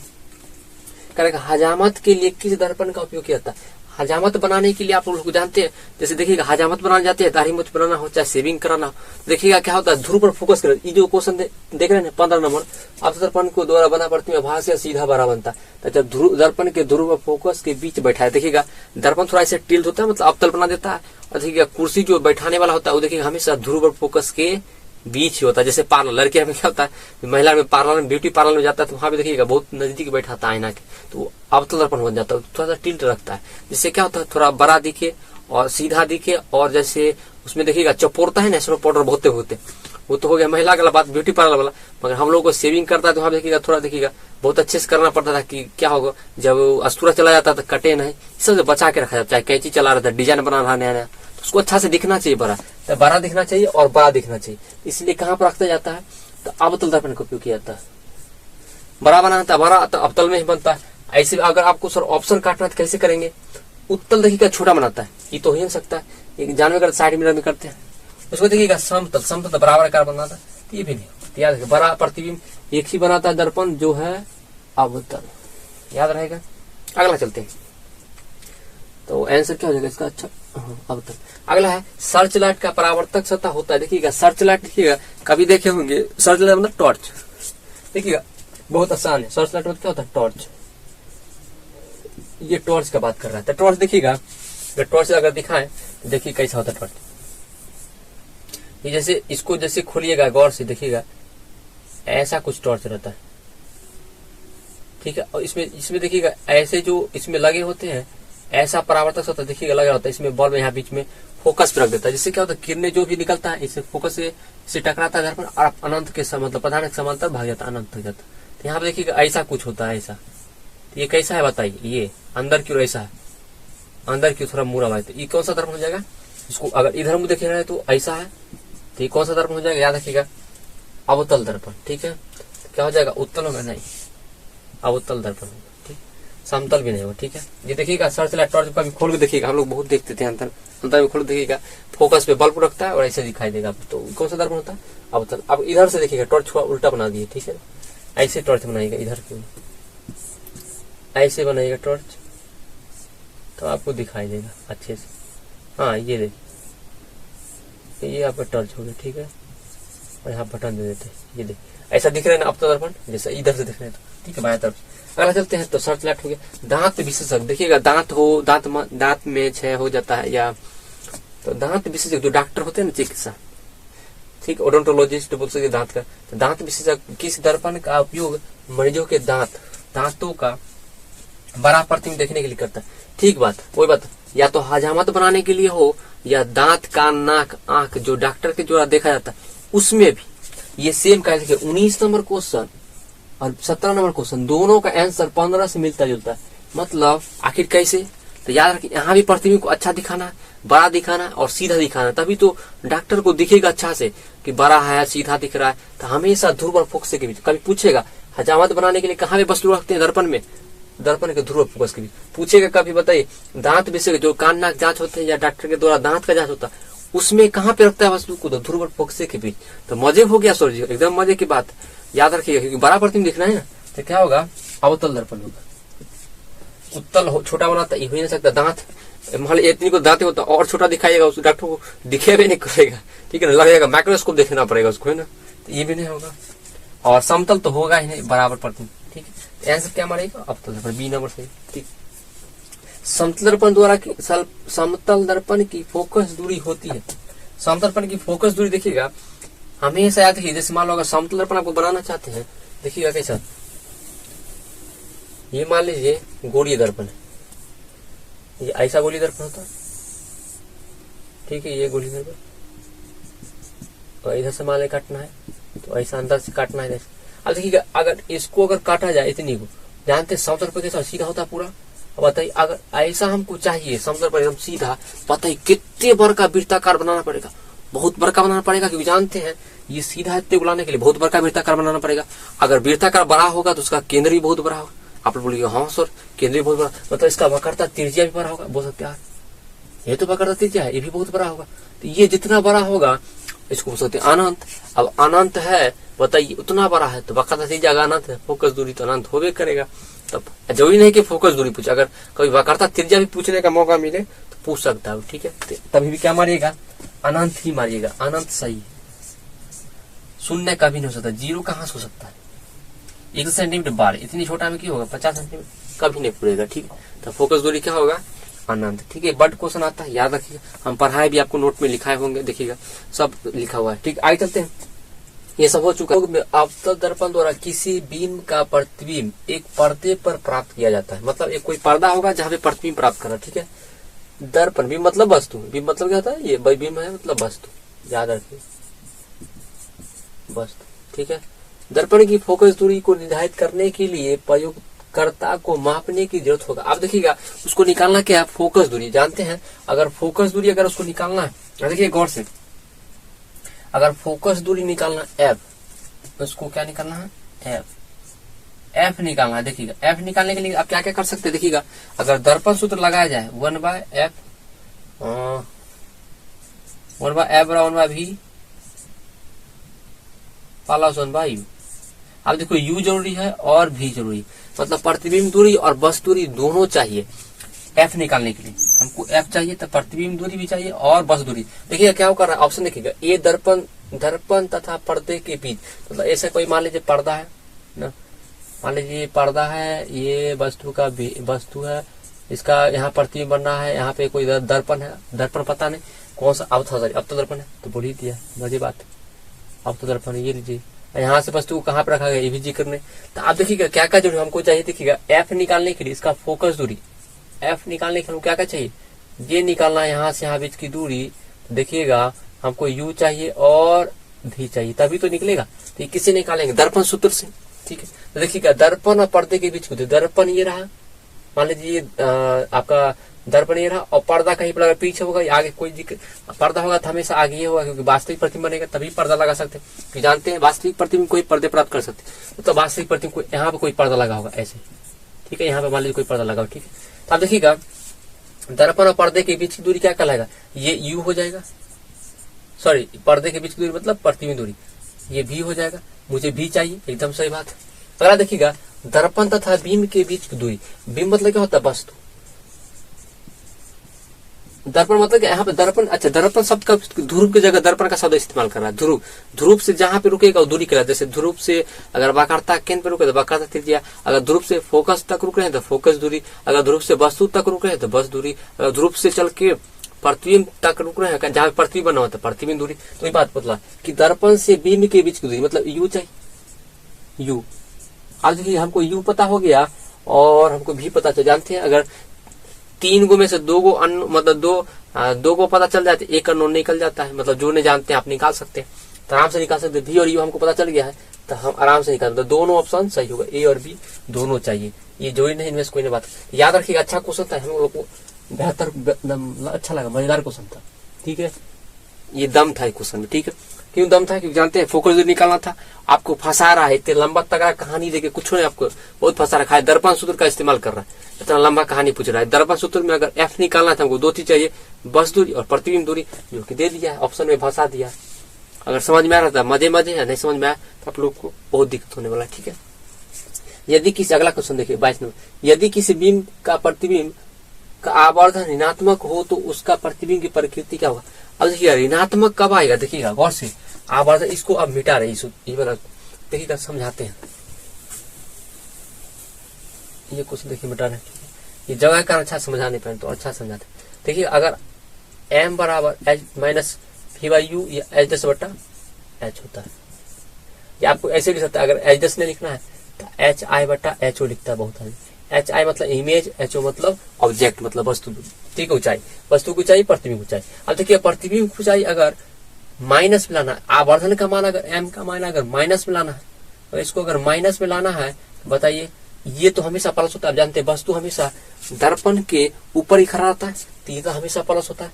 करेगा हजामत के लिए किस दर्पण का उपयोग किया जाता है? हजामत बनाने के लिए आप लोग जानते हैं, जैसे देखिएगा हजामत बनाने जाते हैं, दाढ़ी मूंछ बनाना हो चाहे सेविंग कराना हो, देखिएगा क्या होता है? ध्रुव पर फोकस करें। ये जो क्वेश्चन देख रहे हैं 15 नंबर, आप दर्पण को द्वारा बना पड़ती है भाग से सीधा बड़ा बनता है। जब दर्पण के ध्रुव और फोकस के बीच बैठा है, देखिएगा दर्पण थोड़ा ऐसे टिल्ट होता है, मतलब अवतल बना देता है। और देखिएगा कुर्सी जो बैठाने वाला होता है वो देखिएगा हमेशा ध्रुव और फोकस के बीच ही होता है। जैसे पार्लर, लड़के में क्या होता है, महिला में पार्लर में ब्यूटी पार्लर में जाता है तो वहां भी देखिएगा बहुत नजदीक बैठाता है आईना के, तो अवतल दर्पण बन जाता है, थोड़ा सा टिल्ट रखता है, जिससे क्या होता है? थोड़ा बड़ा दिखे और सीधा दिखे। और जैसे उसमें देखिएगा चपोरता है, नेशनल पाउडर बहुत होते, वो तो हो गया महिला का बात, ब्यूटी पार्लर वाला। मगर हम लोग को सेविंग करता है तो वहां देखिएगा थोड़ा देखिएगा बहुत अच्छे से करना पड़ता था, कि क्या होगा जब अस्तूरा चला जाता था कटे नहीं, सब बचा के रखा जाता। चाहे कैंची चला रहा था, डिजाइन बना रहा नया नया, तो उसको अच्छा से दिखना चाहिए, बड़ा तो बड़ा दिखना चाहिए और बड़ा दिखना चाहिए, इसलिए कहाँ पर रखा जाता है? तो अवतल दर्पण का उपयोग किया जाता है। बड़ा बनाना था, बड़ा तो अवतल में ही बनता है। ऐसे अगर आपको सर ऑप्शन काटना तो कैसे करेंगे? उत्तल देखिएगा छोटा बनाता है, ये तो हो ही नहीं सकता है, एक जानवे कर साइड मिरर में करते हैं। उसको देखिएगा समतल, समतल बराबर आकार बनाता है, ये भी नहीं होता। याद रखिए बड़ा प्रतिबिंब एक ही बनाता है दर्पण, जो है अवतल, याद रहेगा। अगला चलते हैं, तो आंसर क्या हो जाएगा इसका? अच्छा अवतल। अगला है सर्च लाइट का परावर्तक सतह होता है। देखिएगा सर्च लाइट, देखिएगा कभी देखे होंगे, सर्च लाइट मतलब टॉर्च। देखिएगा बहुत आसान है, सर्च लाइट मतलब क्या होता है? टॉर्च। ये टॉर्च का बात कर रहा है, तो टॉर्च देखिएगा, अगर टॉर्च अगर दिखाएं तो देखिए कैसा होता है टॉर्च। ये जैसे इसको जैसे खोलिएगा गौर से, देखिएगा ऐसा कुछ टॉर्च रहता है, ठीक है। और इसमें देखिएगा ऐसे जो इसमें लगे होते हैं, ऐसा परावर्तक होता है, देखिएगा लगा होता है इसमें बल्ब, यहाँ बीच में फोकस पे रख देता है, जिससे क्या होता है? किरणें जो भी निकलता है इससे फोकस से टकराता है दर्पण और अनंत के मतलब प्रधान के समांतर भाग जाता है, अनंत तक जाता है। तो यहाँ पे देखिएगा ऐसा कुछ होता है, ऐसा। तो ये कैसा है बताइए? ये अंदर क्यों ऐसा है? अंदर क्यों थोड़ा मुड़ा हुआ है? तो ये कौन सा दर्पण हो जाएगा? इसको अगर इधर मुंह देखे रहे तो ऐसा है, तो ये कौन सा दर्पण हो जाएगा? याद रखिएगा अवतल दर्पण, ठीक है। तो क्या हो जाएगा? उत्तल होगा नहीं, अवतल दर्पण होगा, ठीक। समतल भी नहीं होगा, ठीक है। ये देखिएगा सर्च लाइट टॉर्च का भी खोल के देखिएगा, हम लोग बहुत देखते थे, अंतर में खोल देखिएगा, फोकस पे बल्ब रखता है और ऐसे दिखाई देगा, तो कौन सा दर्पण होता है? अवतल। अब इधर से देखिएगा टॉर्च को उल्टा बना दिए, ठीक है, ऐसे टॉर्च बनाइएगा, इधर क्यों ऐसे बनाइएगा टॉर्च, तो आपको दिखाई देगा अच्छे से। हाँ ये देखिए, ये आपका टॉर्च हो गया, ठीक है। और यहाँ बटन दे देते हैं, ये देखिए ऐसा दिख रहा है ना अवतल दर्पण, जैसे इधर से दिख रहे हैं, तो ठीक है बाएं तरफ। अगला चलते हैं, तो सर्च लाइट हो गया। दांत विशेषज्ञ, देखिएगा दांत हो, दांत में क्षय हो जाता है, या तो दांत विशेषज्ञ जो डॉक्टर होते हैं ना, चिकित्सा, ठीक, ओडोंटोलॉजिस्ट बोल सकते दांत का। तो दांत विशेषज्ञ किस दर्पण का उपयोग मरीजों के दांतों का बड़ा प्रतिबिंब देखने के लिए करता है? ठीक बात, कोई बात, या तो हजामत बनाने के लिए हो, या दांत कान नाक आंख जो डॉक्टर के द्वारा देखा जाता है, उसमें भी ये सेम का। देखिए 19 नंबर क्वेश्चन और 17 नंबर क्वेश्चन, दोनों का आंसर 15 से मिलता जुलता है। मतलब आखिर कैसे? तो याद रखिए, यहाँ भी प्रतिबिंब को अच्छा दिखाना, बड़ा दिखाना और सीधा दिखाना, तभी तो डॉक्टर को दिखेगा अच्छा से कि बड़ा है, सीधा दिख रहा है। तो हमेशा ध्रुव और फोकस के बीच, कभी पूछेगा हजामत बनाने के लिए कहाँ पे वस्तु रखते हैं? दर्पण में, दर्पण के ध्रुव फोकस के बीच। पूछेगा कभी, बताइए दांत विषय जो कान नाक जांच होते हैं या डॉक्टर के द्वारा दांत का जांच होता है, उसमें कहाँ पे रखता है वस्तु को? तो ध्रुव और फोकस के बीच। तो मजे हो गया सर जी, एकदम मजे की बात, याद रखिएगा, क्योंकि बड़ा प्रतिबिंब दिखना है ना। तो क्या होगा? अवतल दर्पण होगा। उत्तल छोटा बनाता ये हो नहीं सकता, दांत मान लीजिए इतनी को दांत होता और छोटा दिखाइएगा, उस डॉक्टर को दिखे भी नहीं करेगा, ठीक है ना, लगेगा माइक्रोस्कोप देखना पड़ेगा उसको, है ना। तो ये भी नहीं होगा। और समतल तो होगा ही नहीं, बराबर प्रतिबिंब, ठीक है। आंसर क्या मारेगा? अवतल दर्पण, बी नंबर सही, ठीक। समतल दर्पण द्वारा समतल दर्पण की फोकस दूरी होती है। समतल दर्पण की फोकस दूरी देखिएगा हमेशा याद रखिए। जैसे मान लो अगर समतल दर्पण आपको बनाना चाहते हैं, देखिएगा कैसा, ये मान लीजिए गोलीय दर्पण है, ये ऐसा गोलीय दर्पण होता है, ठीक है, ये गोलीय दर्पण, और इधर से मान काटना है तो ऐसा अंदर से काटना है। अब देखिएगा अगर इसको अगर काटा जाए इतनी को, जानते समतल पर कैसा सीधा होता है पूरा। अब बताइए अगर ऐसा हमको चाहिए समतल पर एकदम सीधा, बताइए कितने बड़ा का वृत्ताकार बनाना पड़ेगा, बहुत बड़का बनाना पड़ेगा, क्योंकि जानते हैं ये सीधा इतने बुलाने के लिए बहुत बड़का वृत्ताकार बनाना पड़ेगा। अगर वृत्ताकार बड़ा होगा तो उसका केंद्र भी बहुत बड़ा होगा। आप लोग बोलिए हाँ सर केंद्र भी बहुत बड़ा, मतलब इसका वक्रता त्रिज्या भी बड़ा होगा, बोल सकते हैं ये तो वक्रता त्रिज्या है, ये भी बहुत बड़ा होगा। तो ये जितना बड़ा होगा इसको बोल सकते हैं अनंत। अब अनंत है, बताइए उतना बड़ा है तो वक्रता त्रिज्या अनंत है, फोकस दूरी तो अनंत होबे करेगा। तब जरूरी नहीं कि फोकस दूरी पूछे, अगर कभी वक्रता त्रिज्या भी पूछने का मौका मिले तो पूछ सकता है, ठीक है। तभी भी क्या मारिएगा? अनंत ही मारिएगा, अनंत सही है। शून्य कभी नहीं हो सकता, जीरो कहाँ से हो सकता है? 1 सेंटीमीटर बार इतनी छोटा में क्या होगा? 50 सेंटीमीटर, कभी नहीं पूरेगा, ठीक है। तो फोकस दूरी क्या होगा? अनंत, ठीक है। बट क्वेश्चन आता है, याद रखिएगा, हम पढ़ाए भी आपको नोट में लिखाए होंगे, देखिएगा सब लिखा हुआ है, ठीक। आगे चलते हैं, ये सब हो चुका है। अवतल दर्पण द्वारा किसी बीम का प्रतिबिंब एक पर्दे पर प्राप्त किया जाता है, मतलब एक कोई पर्दा होगा जहाँ पे प्रतिबिंब प्राप्त करना, ठीक है। दर्पण बीम मतलब वस्तु, बीम मतलब क्या होता है? ये बीम है मतलब वस्तु, याद रखिए वस्तु, ठीक है। दर्पण की फोकस दूरी को निर्धारित करने के लिए प्रयोगकर्ता को मापने की जरूरत होगा। आप देखिएगा उसको निकालना क्या है? फोकस दूरी, जानते हैं अगर फोकस दूरी अगर उसको निकालना है, देखिए गौर से, अगर फोकस दूरी निकालना एफ, तो उसको क्या निकालना है? एफ निकालना है। देखिएगा एफ निकालने के लिए आप क्या क्या कर सकते हैं? देखिएगा अगर दर्पण सूत्र लगाया जाए 1/f 1/v प्लस 1/u। अब देखो u जरूरी है और v जरूरी, मतलब प्रतिबिंब दूरी और बस दूरी दोनों चाहिए f निकालने के लिए। हमको f चाहिए तो प्रतिबिंब दूरी भी चाहिए और बस दूरी। देखिए क्या कर रहा है ऑप्शन, देखिएगा ये दर्पण तथा पर्दे के बीच, मतलब ऐसा कोई मान लीजिए पर्दा है ना, मान लीजिए पर्दा है, ये वस्तु का वस्तु है, इसका यहाँ प्रतिबिंब बन रहा है, यहाँ पे कोई दर्पण है, दर्पण पता नहीं कौन सा, अब तो दर्पण है तो बोल ही दिया, मजे बात, अब तो दर्पण ये लीजिए, यहाँ से वस्तु को कहाँ पे रखा गया ये भी जी करने। तो आप देखिएगा क्या क्या जरूरी हमको चाहिए, देखिएगा एफ निकालने के लिए इसका फोकस दूरी, एफ निकालने के लिए हमको क्या क्या चाहिए? ये निकालना है यहाँ से यहाँ बीच की दूरी, देखिएगा हमको u चाहिए और v चाहिए, तभी तो निकलेगा। तो किससे निकालेंगे? दर्पण सूत्र से, ठीक है। तो देखिएगा दर्पण और पर्दे के बीच को, दर्पण ये रहा, मान लीजिए आपका दर्पण ये रहा, और पर्दा कहीं पर पीछे होगा, आगे कोई पर्दा होगा तो हमेशा आगे ये होगा, क्योंकि वास्तविक प्रतिबिंब बनेगा तभी पर्दा लगा सकते हैं, क्योंकि जानते हैं वास्तविक प्रतिबिंब कोई पर्दे प्राप्त कर सकते, तो वास्तविक प्रतिबिंब को यहाँ पे कोई पर्दा लगा होगा ऐसे, ठीक है, यहाँ पे मान लीजिए कोई पर्दा लगा, ठीक है। तो आप देखिएगा दर्पण और पर्दे के बीच की दूरी क्या कहलाएगा? ये u हो जाएगा, सॉरी पर्दे के बीच की दूरी मतलब प्रतिबिंब दूरी, ये v हो जाएगा, मुझे v चाहिए, एकदम सही बात है। अगला देखिएगा दर्पण तथा बीम के बीच की दूरी, बीम मतलब क्या होता है? वस्तु, दर्पण मतलब यहाँ पे दर्पण, अच्छा दर्पण शब्द का ध्रुव की जगह दर्पण का शब्द इस्तेमाल कर रहा है, ध्रुव, ध्रुव से जहाँ पे रुकेगा वो दूरी कहलाता है। जैसे ध्रुव से अगर वक्रता केंद्र पे रुके तो वक्रता त्रिज्या, अगर ध्रुव से फोकस तक रुक रहे हैं तो फोकस दूरी, अगर ध्रुव से वस्तु तक रुक रहे हैं तो बस दूरी, अगर ध्रुव से चल के प्रतिबिंब तक रुक रहे हैं जहाँ प्रतिबिंब बना होता है प्रतिबिंब दूरी। तो ये बात बतला कि दर्पण से बीम के बीच की दूरी मतलब u चाहिए, u। अब देखिए हमको u पता हो गया और हमको v पता चल, जानते हैं अगर 3 गो में से 2 गो मतलब दो को पता चल जाते, एक अननोन निकल जाता है, मतलब जो नहीं जानते आप निकाल सकते हैं, तो आराम से निकाल सकते हैं। v और u हमको पता चल गया है तो हम आराम से निकाल, तो दोनों ऑप्शन सही होगा, a और b दोनों चाहिए, ये जो ही नहीं इनमें से कोई नहीं बात। याद रखिएगा अच्छा क्वेश्चन था, हम लोग को बेहतर अच्छा लगा, मजेदार क्वेश्चन था, ठीक है, ये दम था क्वेश्चन में, ठीक है। क्यों दम था? क्योंकि जानते हैं फोकस दूरी निकालना था, आपको फंसा रहा है, इतने लंबा तगड़ा कहानी देके कुछ नहीं, आपको बहुत फंसा रखा है, दर्पण सूत्र का इस्तेमाल कर रहा है, इतना लंबा कहानी पूछ रहा है। दर्पण सूत्र में अगर एफ निकालना था हमको 2 चीज चाहिए, बस दूरी और प्रतिबिंब दूरी, जो कि दे दिया है, ऑप्शन में फंसा दिया। अगर समझ में आ रहा था मजे मजे है, नहीं समझ में आया तो आप लोग को बहुत दिक्कत होने वाला है। ठीक है, यदि किसी, अगला क्वेश्चन देखिए 22 नंबर, यदि किसी बिंब का प्रतिबिंब का आवर्धन ऋणात्मक हो तो उसका प्रतिबिंब की प्रकृति क्या होगा? अब देखिएगा ऋणात्मक कब आएगा, देखिएगा गौर से, आवर्धन, इसको अब मिटा रहे, देखिएगा समझाते हैं, ये कुछ देखिए मिटा रहे हैं, ये जगह का अच्छा समझा नहीं पाए तो अच्छा समझाते। देखिए अगर m बराबर h माइनस v/u या h दस बटा h होता है, या आपको ऐसे लिख सकता है, अगर h दस नहीं लिखना है तो h i बटा h o लिखता है बहुत है। h i मतलब इमेज, h o मतलब ऑब्जेक्ट, मतलब वस्तु, ठीक है, ऊंचाई, वस्तु की ऊंचाई, प्रतिबिंब ऊंचाई। अब देखिए प्रतिबिंब की ऊंचाई अगर माइनस में लाना है, आवर्धन का मान अगर m का मान अगर माइनस में लाना है, तो इसको अगर माइनस में लाना है तो बताइए, ये तो हमेशा प्लस होता है। आप जानते हैं वस्तु हमेशा दर्पण के ऊपर ही खड़ा रहता है, तो ये तो हमेशा प्लस होता है,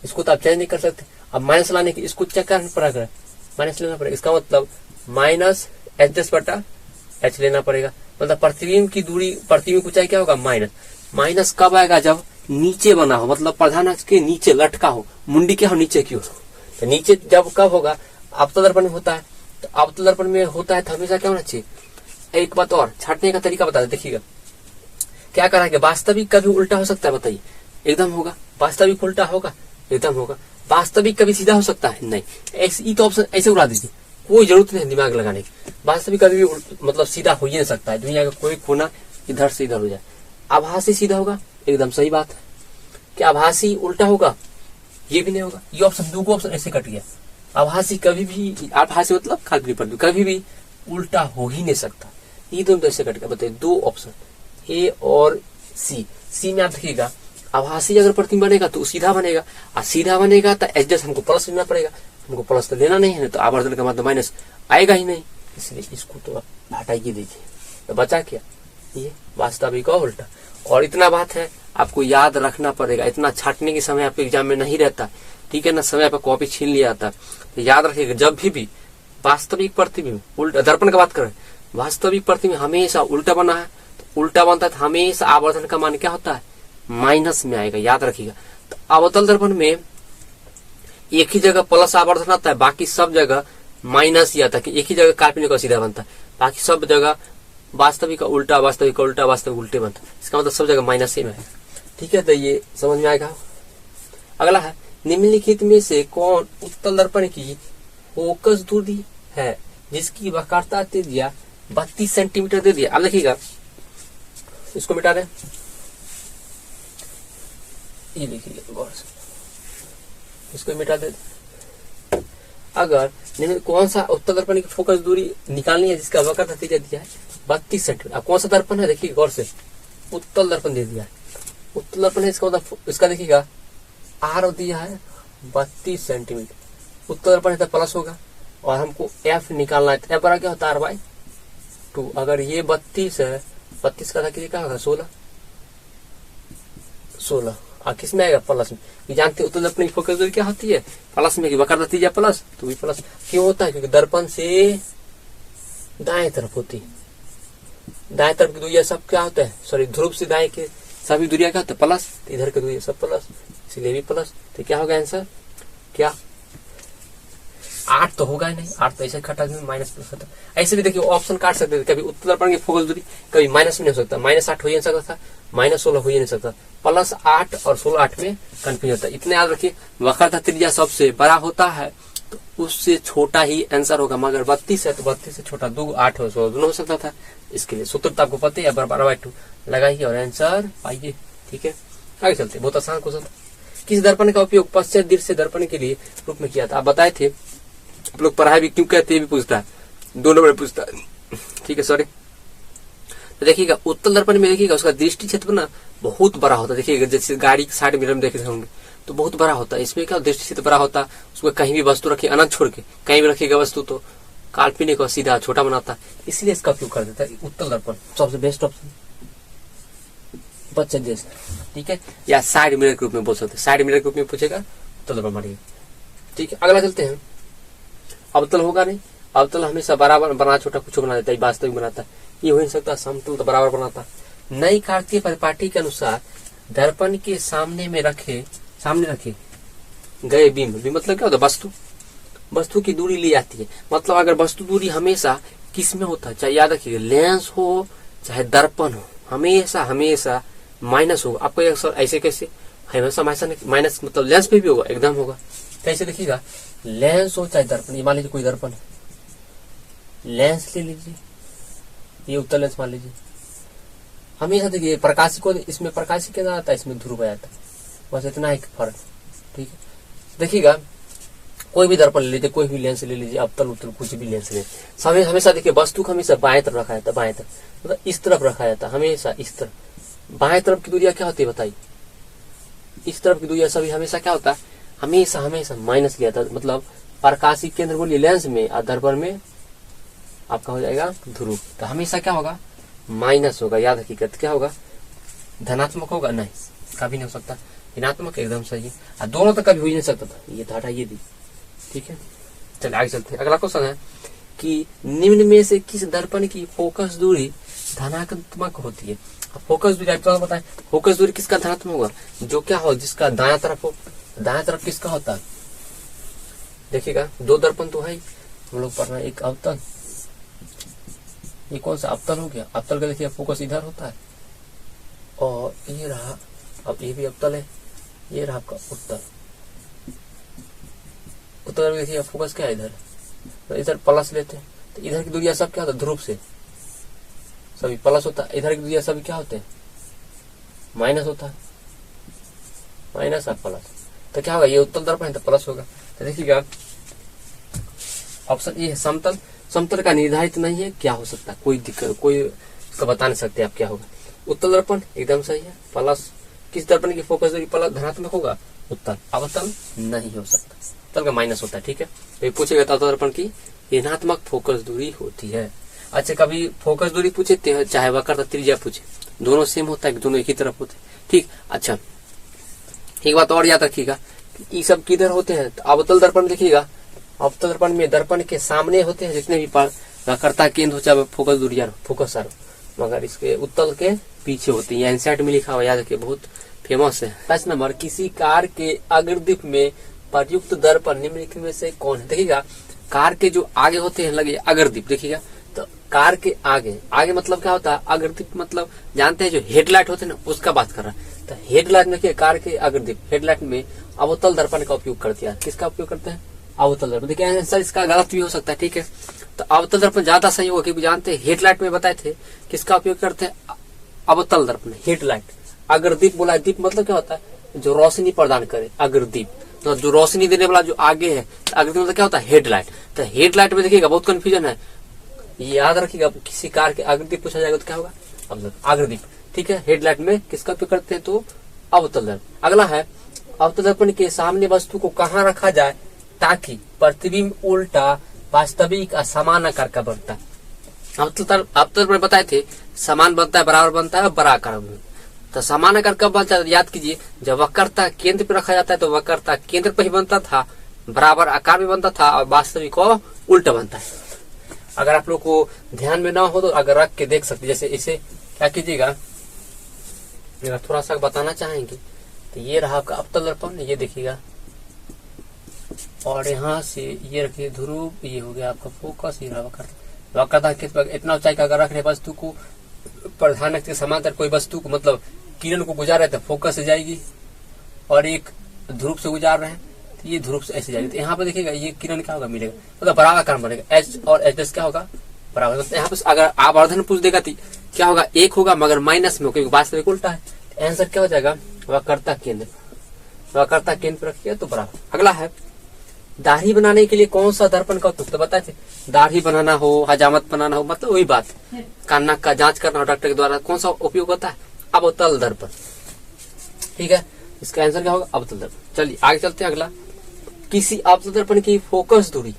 इसको तो आप चेंज नहीं कर सकते। अब माइनस लाने की इसको चेक करना पड़ेगा, माइनस लेना पड़ेगा, इसका मतलब माइनस h दस बटा h लेना पड़ेगा, मतलब प्रतिबिंब की दूरी, प्रतिबिंब की ऊंचाई क्या होगा, माइनस। माइनस कब आएगा, जब नीचे बना हो, मतलब प्रधान अक्ष के नीचे लटका हो, मुंडी क्या हो, नीचे की हो, तो नीचे जब कब होगा, अवतल दर्पण में होता है, तो अवतल दर्पण में होता है तो हमेशा क्या होना चाहिए। एक बात और, छाटने का तरीका बता दे, देखिएगा क्या करा है, वास्तविक कभी उल्टा हो सकता है, बताइए, एकदम होगा, वास्तविक उल्टा होगा, एकदम होगा, वास्तविक कभी सीधा हो सकता है, नहीं, ऐसे तो ऑप्शन ऐसे उड़ा दीजिए, कोई जरूरत नहीं दिमाग लगाने की। वास्तविक कभी भी मतलब सीधा हो ही नहीं सकता है, दुनिया का कोई कोना इधर से इधर हो जाए। आभासी सीधा होगा, एकदम सही बात है। क्या आभासी उल्टा होगा, ये भी नहीं होगा, ये ऑप्शन, दो ऑप्शन ऐसे कट गया। आभासी कभी भी, आभासी मतलब काल्पनिक प्रतिबिंब, कभी भी उल्टा हो ही नहीं सकता, ये दोनों तो ऐसे कट गया। बताइए दो ऑप्शन ए और सी। सी में आप देखिएगा आभासी अगर प्रतिबिंब बनेगा तो सीधा बनेगा, और सीधा बनेगा तो एच दस हमको प्लस लेना पड़ेगा, हमको प्लस तो लेना नहीं है, तो आवर्धन का मतलब माइनस आएगा ही नहीं, इसलिए इसको तो हटाइए दीजिए, तो बचा क्या, ये वास्तविक और उल्टा। और इतना बात है आपको याद रखना पड़ेगा, इतना छाटने के समय आपके एग्जाम में नहीं रहता, ठीक है ना, समय पर कॉपी छीन लिया जाता, तो याद रखिएगा जब भी वास्तविक प्रतिबिंब उल्टा, दर्पण का बात करें, वास्तविक प्रतिबिंब हमेशा उल्टा बना है, तो उल्टा बनता है तो हमेशा आवर्धन का मान क्या होता है, माइनस में आएगा, याद रखिएगा। तो अवतल दर्पण में एक ही जगह प्लस आवर्धन आता है, बाकी सब जगह माइनस ही आता है, कि एक ही जगह काल्पनिक का सीधा बनता है, बाकी सब जगह वास्तविक का उल्टा, वास्तविक का उल्टा, वास्तविक उल्टे बनता है, इसका मतलब सब जगह माइनस ही में है, ठीक है। तो ये समझ में आएगा। अगला है, निम्नलिखित में से कौन उत्तल दर्पण की फोकस दूरी है जिसकी वक्रता त्रिज्या 32 सेंटीमीटर दे दिया। अब देखिएगा इसको मिटा दें, ये देखिए गौर से, इसको मिटा दे। अगर कौन सा उत्तल दर्पण की फोकस दूरी निकालनी है जिसका वक्रता त्रिज्या दिया है 32 सेंटीमीटर। अब कौन सा दर्पण है, देखिए गौर से, उत्तल दर्पण दे दिया है, उत्तल दर्पण है, इसका मतलब इसका देखिएगा आर दिया है 32 सेंटीमीटर, उत्तल दर्पण है तो प्लस होगा, और हमको एफ निकालना है, एफ बड़ा क्या होता है r/2। अगर ये 32 है, 32 का था कि क्या होगा 16, और किस में आएगा, प्लस में। ये जानते उत्तल दर्पण की फोकस दूरी क्या होती है, प्लस में, वक्रता त्रिज्या प्लस, तो भी प्लस क्यों होता है, क्योंकि दर्पण से दाएं तरफ होती है, दाएं तरफ की दूरिया सब क्या होता है, सॉरी ध्रुव से दाएं के सभी दूरिया क्या होता है प्लस, इधर की दूरिया सब प्लस, इसलिए भी प्लस। तो क्या होगा आंसर, क्या 8 तो होगा ही नहीं, 8 तो ऐसे खटा माइनस प्लस होता है। ऐसे भी देखिए ऑप्शन काट सकते थे, कभी उत्तल दर्पण की फोकस दूरी कभी माइनस में नहीं हो सकता, -8 हो ही नहीं सकता था, -16 हो ही नहीं सकता, +8 और 16 8 में कंफ्यूज होता है। इतने याद रखिए, वक्रता त्रिज्या सबसे बड़ा होता है तो उससे छोटा ही आंसर होगा, मगर 32 है तो 32 से छोटा 2, 8 और 16 दोनों हो सकता था। इसके लिए सूत्र तो आपको पता है, /2 लगाइए और आंसर पाइए, ठीक है। आगे चलते, बहुत आसान क्वेश्चन। किस दर्पण का उपयोग पश्चात दृश्य दर्पण के लिए रूप में किया था, आप बताए थे, आप लोग पढ़ाई भी क्यों कहते हैं भी पूछता है, 2 नंबर पूछता है, ठीक है, सॉरी। तो देखिएगा उत्तल दर्पण में देखिएगा उसका दृष्टि क्षेत्र ना बहुत बड़ा होता है, देखिएगा जैसे गाड़ी के साइड मिरर में देखे होंगे तो बहुत बड़ा होता है, इसमें क्या दृष्टि क्षेत्र बड़ा होता है, उसमें कहीं भी वस्तु रखिए अनंत छोड़ के कहीं भी रखिएगा वस्तु तो काल्पनिक और सीधा छोटा बनाता है, इसलिए इसका उपयोग कर देता है उत्तल दर्पण, सबसे बेस्ट ऑप्शन बच्चे देश, ठीक है। या साइड मिरर के रूप में बोल सकते हैं, साइड मिरर के रूप में पूछेगा उत्तल दर्पण मारिए, ठीक है। अगला चलते हैं, अवतल होगा नहीं, अवतल हमेशा बराबर बना छोटा कुछ बना देता है, वास्तविक बनाता है, ये हो नहीं सकता। समतल तो बराबर बनाता। नई कार्तीय परिपाटी के अनुसार दर्पण के सामने रखे गए बिंब मतलब क्या होता है, वस्तु की दूरी ली जाती है। मतलब अगर वस्तु दूरी हमेशा किस में होता है, चाहे याद रखिएगा लेंस हो चाहे दर्पण हो, हमेशा माइनस होगा। आपको ऐसे कैसे, हमेशा माइनस मतलब लेंस पे भी होगा, एकदम होगा। कैसे देखिएगा, लेंस हो चाहे दर्पण, ये मान लीजिए कोई दर्पण है, लेंस ले लीजिए, ये उत्तल लेंस मान लीजिए, हमेशा देखिए प्रकाश को, इसमें प्रकाश क्या जाता है, इसमें ध्रुव आ जाता है, बस इतना ही फर्क। ठीक है, देखिएगा कोई भी दर्पण ले लीजिए, कोई भी लेंस ले लीजिए, अवतल उत्तल कुछ भी लेंस ले, हमेशा देखिए वस्तु को हमेशा बाएं तरफ रखा जाता है, बाएं तरफ मतलब इस तरफ रखा जाता है, हमेशा इस तरफ। बाएं तरफ की दूरिया क्या होती है बताइए, इस तरफ की दूरिया सभी हमेशा क्या होता है, हमेशा माइनस लिया था। मतलब प्रकाशिक केंद्र बोलिए लेंस में और दर्पण में आपका हो जाएगा ध्रुव, तो हमेशा क्या होगा, माइनस होगा। याद हकीकत क्या होगा, धनात्मक होगा नहीं, कभी नहीं हो सकता। ऋणात्मक एकदम सही है, और दोनों तो कभी हो ही नहीं सकता था, ये था ये दी। ठीक है, चलिए आगे चलते हैं। अगला क्वेश्चन है कि निम्न में से किस दर्पण की फोकस दूरी धनात्मक होती है। अब फोकस दूरी आपको बताए, फोकस दूरी किसका धनात्मक होगा, जो क्या हो, जिसका दायां तरफ हो। दायां तरफ किसका होता है, देखिएगा दो दर्पण तो है हम लोग पढ़ रहे हैं, एक अवतल, ये कौन सा अवतल हो गया, अवतल का देखिए फोकस इधर होता है, और ये रहा, अब ये भी अवतल है, ये रहा आपका उत्तल। उत्तर में देखिए फोकस क्या है, इधर, तो इधर प्लस लेते हैं, तो इधर की दूरिया सब क्या होता है, ध्रुव से सभी प्लस होता है, इधर की दूरिया सभी क्या होते हैं, माइनस होता है, माइनस और प्लस। तो क्या होगा, ये उत्तल दर्पण है तो प्लस होगा। तो देखिएगा ऑप्शन ये है समतल। समतल का निर्धारित नहीं है, क्या हो सकता है, कोई दिक्कत, कोई उसका बता नहीं सकते आप क्या होगा। उत्तल दर्पण एकदम सही है, प्लस। किस दर्पण की फोकस दूरी प्लस धनात्मक होगा, उत्तल। अवतल नहीं हो सकता, उत्तल का माइनस होता है। ठीक है, तो पूछेगा अवतल दर्पण की ऋणात्मक फोकस दूरी होती है। अच्छा, कभी फोकस दूरी पूछे चाहे वक्र त्रिज्या पूछे, दोनों सेम होता है, दोनों एक ही तरफ होते हैं। ठीक, अच्छा एक बात और याद रखिएगा, ये सब किधर होते हैं, तो अवतल दर्पण देखिएगा, अवतल दर्पण में दर्पण के सामने होते हैं जितने भी वक्रता केंद्र हो चाहे फोकस दूरिया फोकस आरो, मगर इसके उत्तल के पीछे होते हैं। एनसीईआरटी में लिखा हुआ, याद रखिए, बहुत फेमस है। 5 नंबर, किसी कार के अग्रदीप में प्रयुक्त दर्पण निम्नलिखित में से कौन है। देखिएगा कार के जो आगे होते हैं लगे अग्रदीप, देखिएगा तो कार के आगे मतलब क्या होता है, अग्रदीप मतलब जानते हैं जो हेडलाइट होते हैं ना, उसका बात कर रहा है। तो हेडलाइट में कार के अग्रदीप, हेडलाइट में अवतल दर्पण का उपयोग करते हैं। किसका उपयोग करते हैं, अवतल दर्पण। देखिए आंसर इसका गलत भी हो सकता है। ठीक है, तो अवतल दर्पण ज्यादा सही होगा, क्योंकि जानते हैं हेडलाइट में बताए थे किसका उपयोग करते हैं, अवतल दर्पण, हेडलाइट। अग्रदीप बोला, दीप मतलब क्या होता है, जो रोशनी प्रदान करे, अग्रदीप तो जो रोशनी देने वाला जो आगे है, तो अग्रदीप मतलब क्या होता है, हेडलाइट। तो हेडलाइट में देखिएगा बहुत कंफ्यूजन है, याद रखिएगा, किसी कार के अग्रदीप पूछा जाएगा तो क्या होगा, अग्रदीप। ठीक है, हेडलाइट में किसका उपयोग करते हैं, तो अवतल दर्पण। अगला है, अवतल दर्पण के सामने वस्तु को कहाँ रखा जाए ताकि प्रतिबिंब उल्टा वास्तविक समान आकार का बनता है। अवतल दर्पण बताए थे समान बनता है, बराबर बनता है, बड़ा आकार में। तो समान आकार कब बनता है, याद कीजिए, जब वक्रता केंद्र पे रखा जाता है तो वक्रता केंद्र पे ही बनता था, बराबर आकार में बनता था, और वास्तविक को उल्टा बनता है। अगर आप लोग को ध्यान में ना हो तो अगर रख के देख सकते, जैसे इसे क्या कीजिएगा, थोड़ा सा बताना चाहेंगे, तो ये रहा आपका अवतल दर्पण, ये देखिएगा, और यहाँ से ये रखिए ध्रुव, ये हो गया आपका फोकस, ये रहा वक्रता इतना ऊंचाई का अगर रख रहे वस्तु को प्रधान के समांतर कोई वस्तु को मतलब किरण को गुजार रहे तो फोकस से जाएगी, और एक ध्रुव से गुजार रहे हैं तो ये ध्रुव से ऐसे जाएगी। तो यहाँ पे देखिएगा ये किरण क्या होगा, मिलेगा मतलब बराबर आकार बनेगा, एच और एच क्या होगा, बराबर। मतलब यहाँ पे अगर आवर्धन पूछ देगा तो क्या होगा, एक होगा मगर माइनस में होगा, क्योंकि वास्तविक उल्टा है। आंसर क्या हो जाएगा, वक्रता केंद्र, वक्रता केंद्र पर रखिए तो बराबर। अगला है, दाढ़ी बनाने के लिए कौन सा दर्पण का उपयोग, तो बताते दाढ़ी बनाना हो, हजामत बनाना हो, मतलब वही बात, कान नाक का जांच करना हो डॉक्टर के द्वारा, कौन सा उपयोग होता है, अवतल दर्पण। ठीक है, इसका आंसर क्या होगा, अवतल दर्पण। चलिए आगे चलते हैं। अगला, किसी अवतल दर्पण की फोकस दूरी,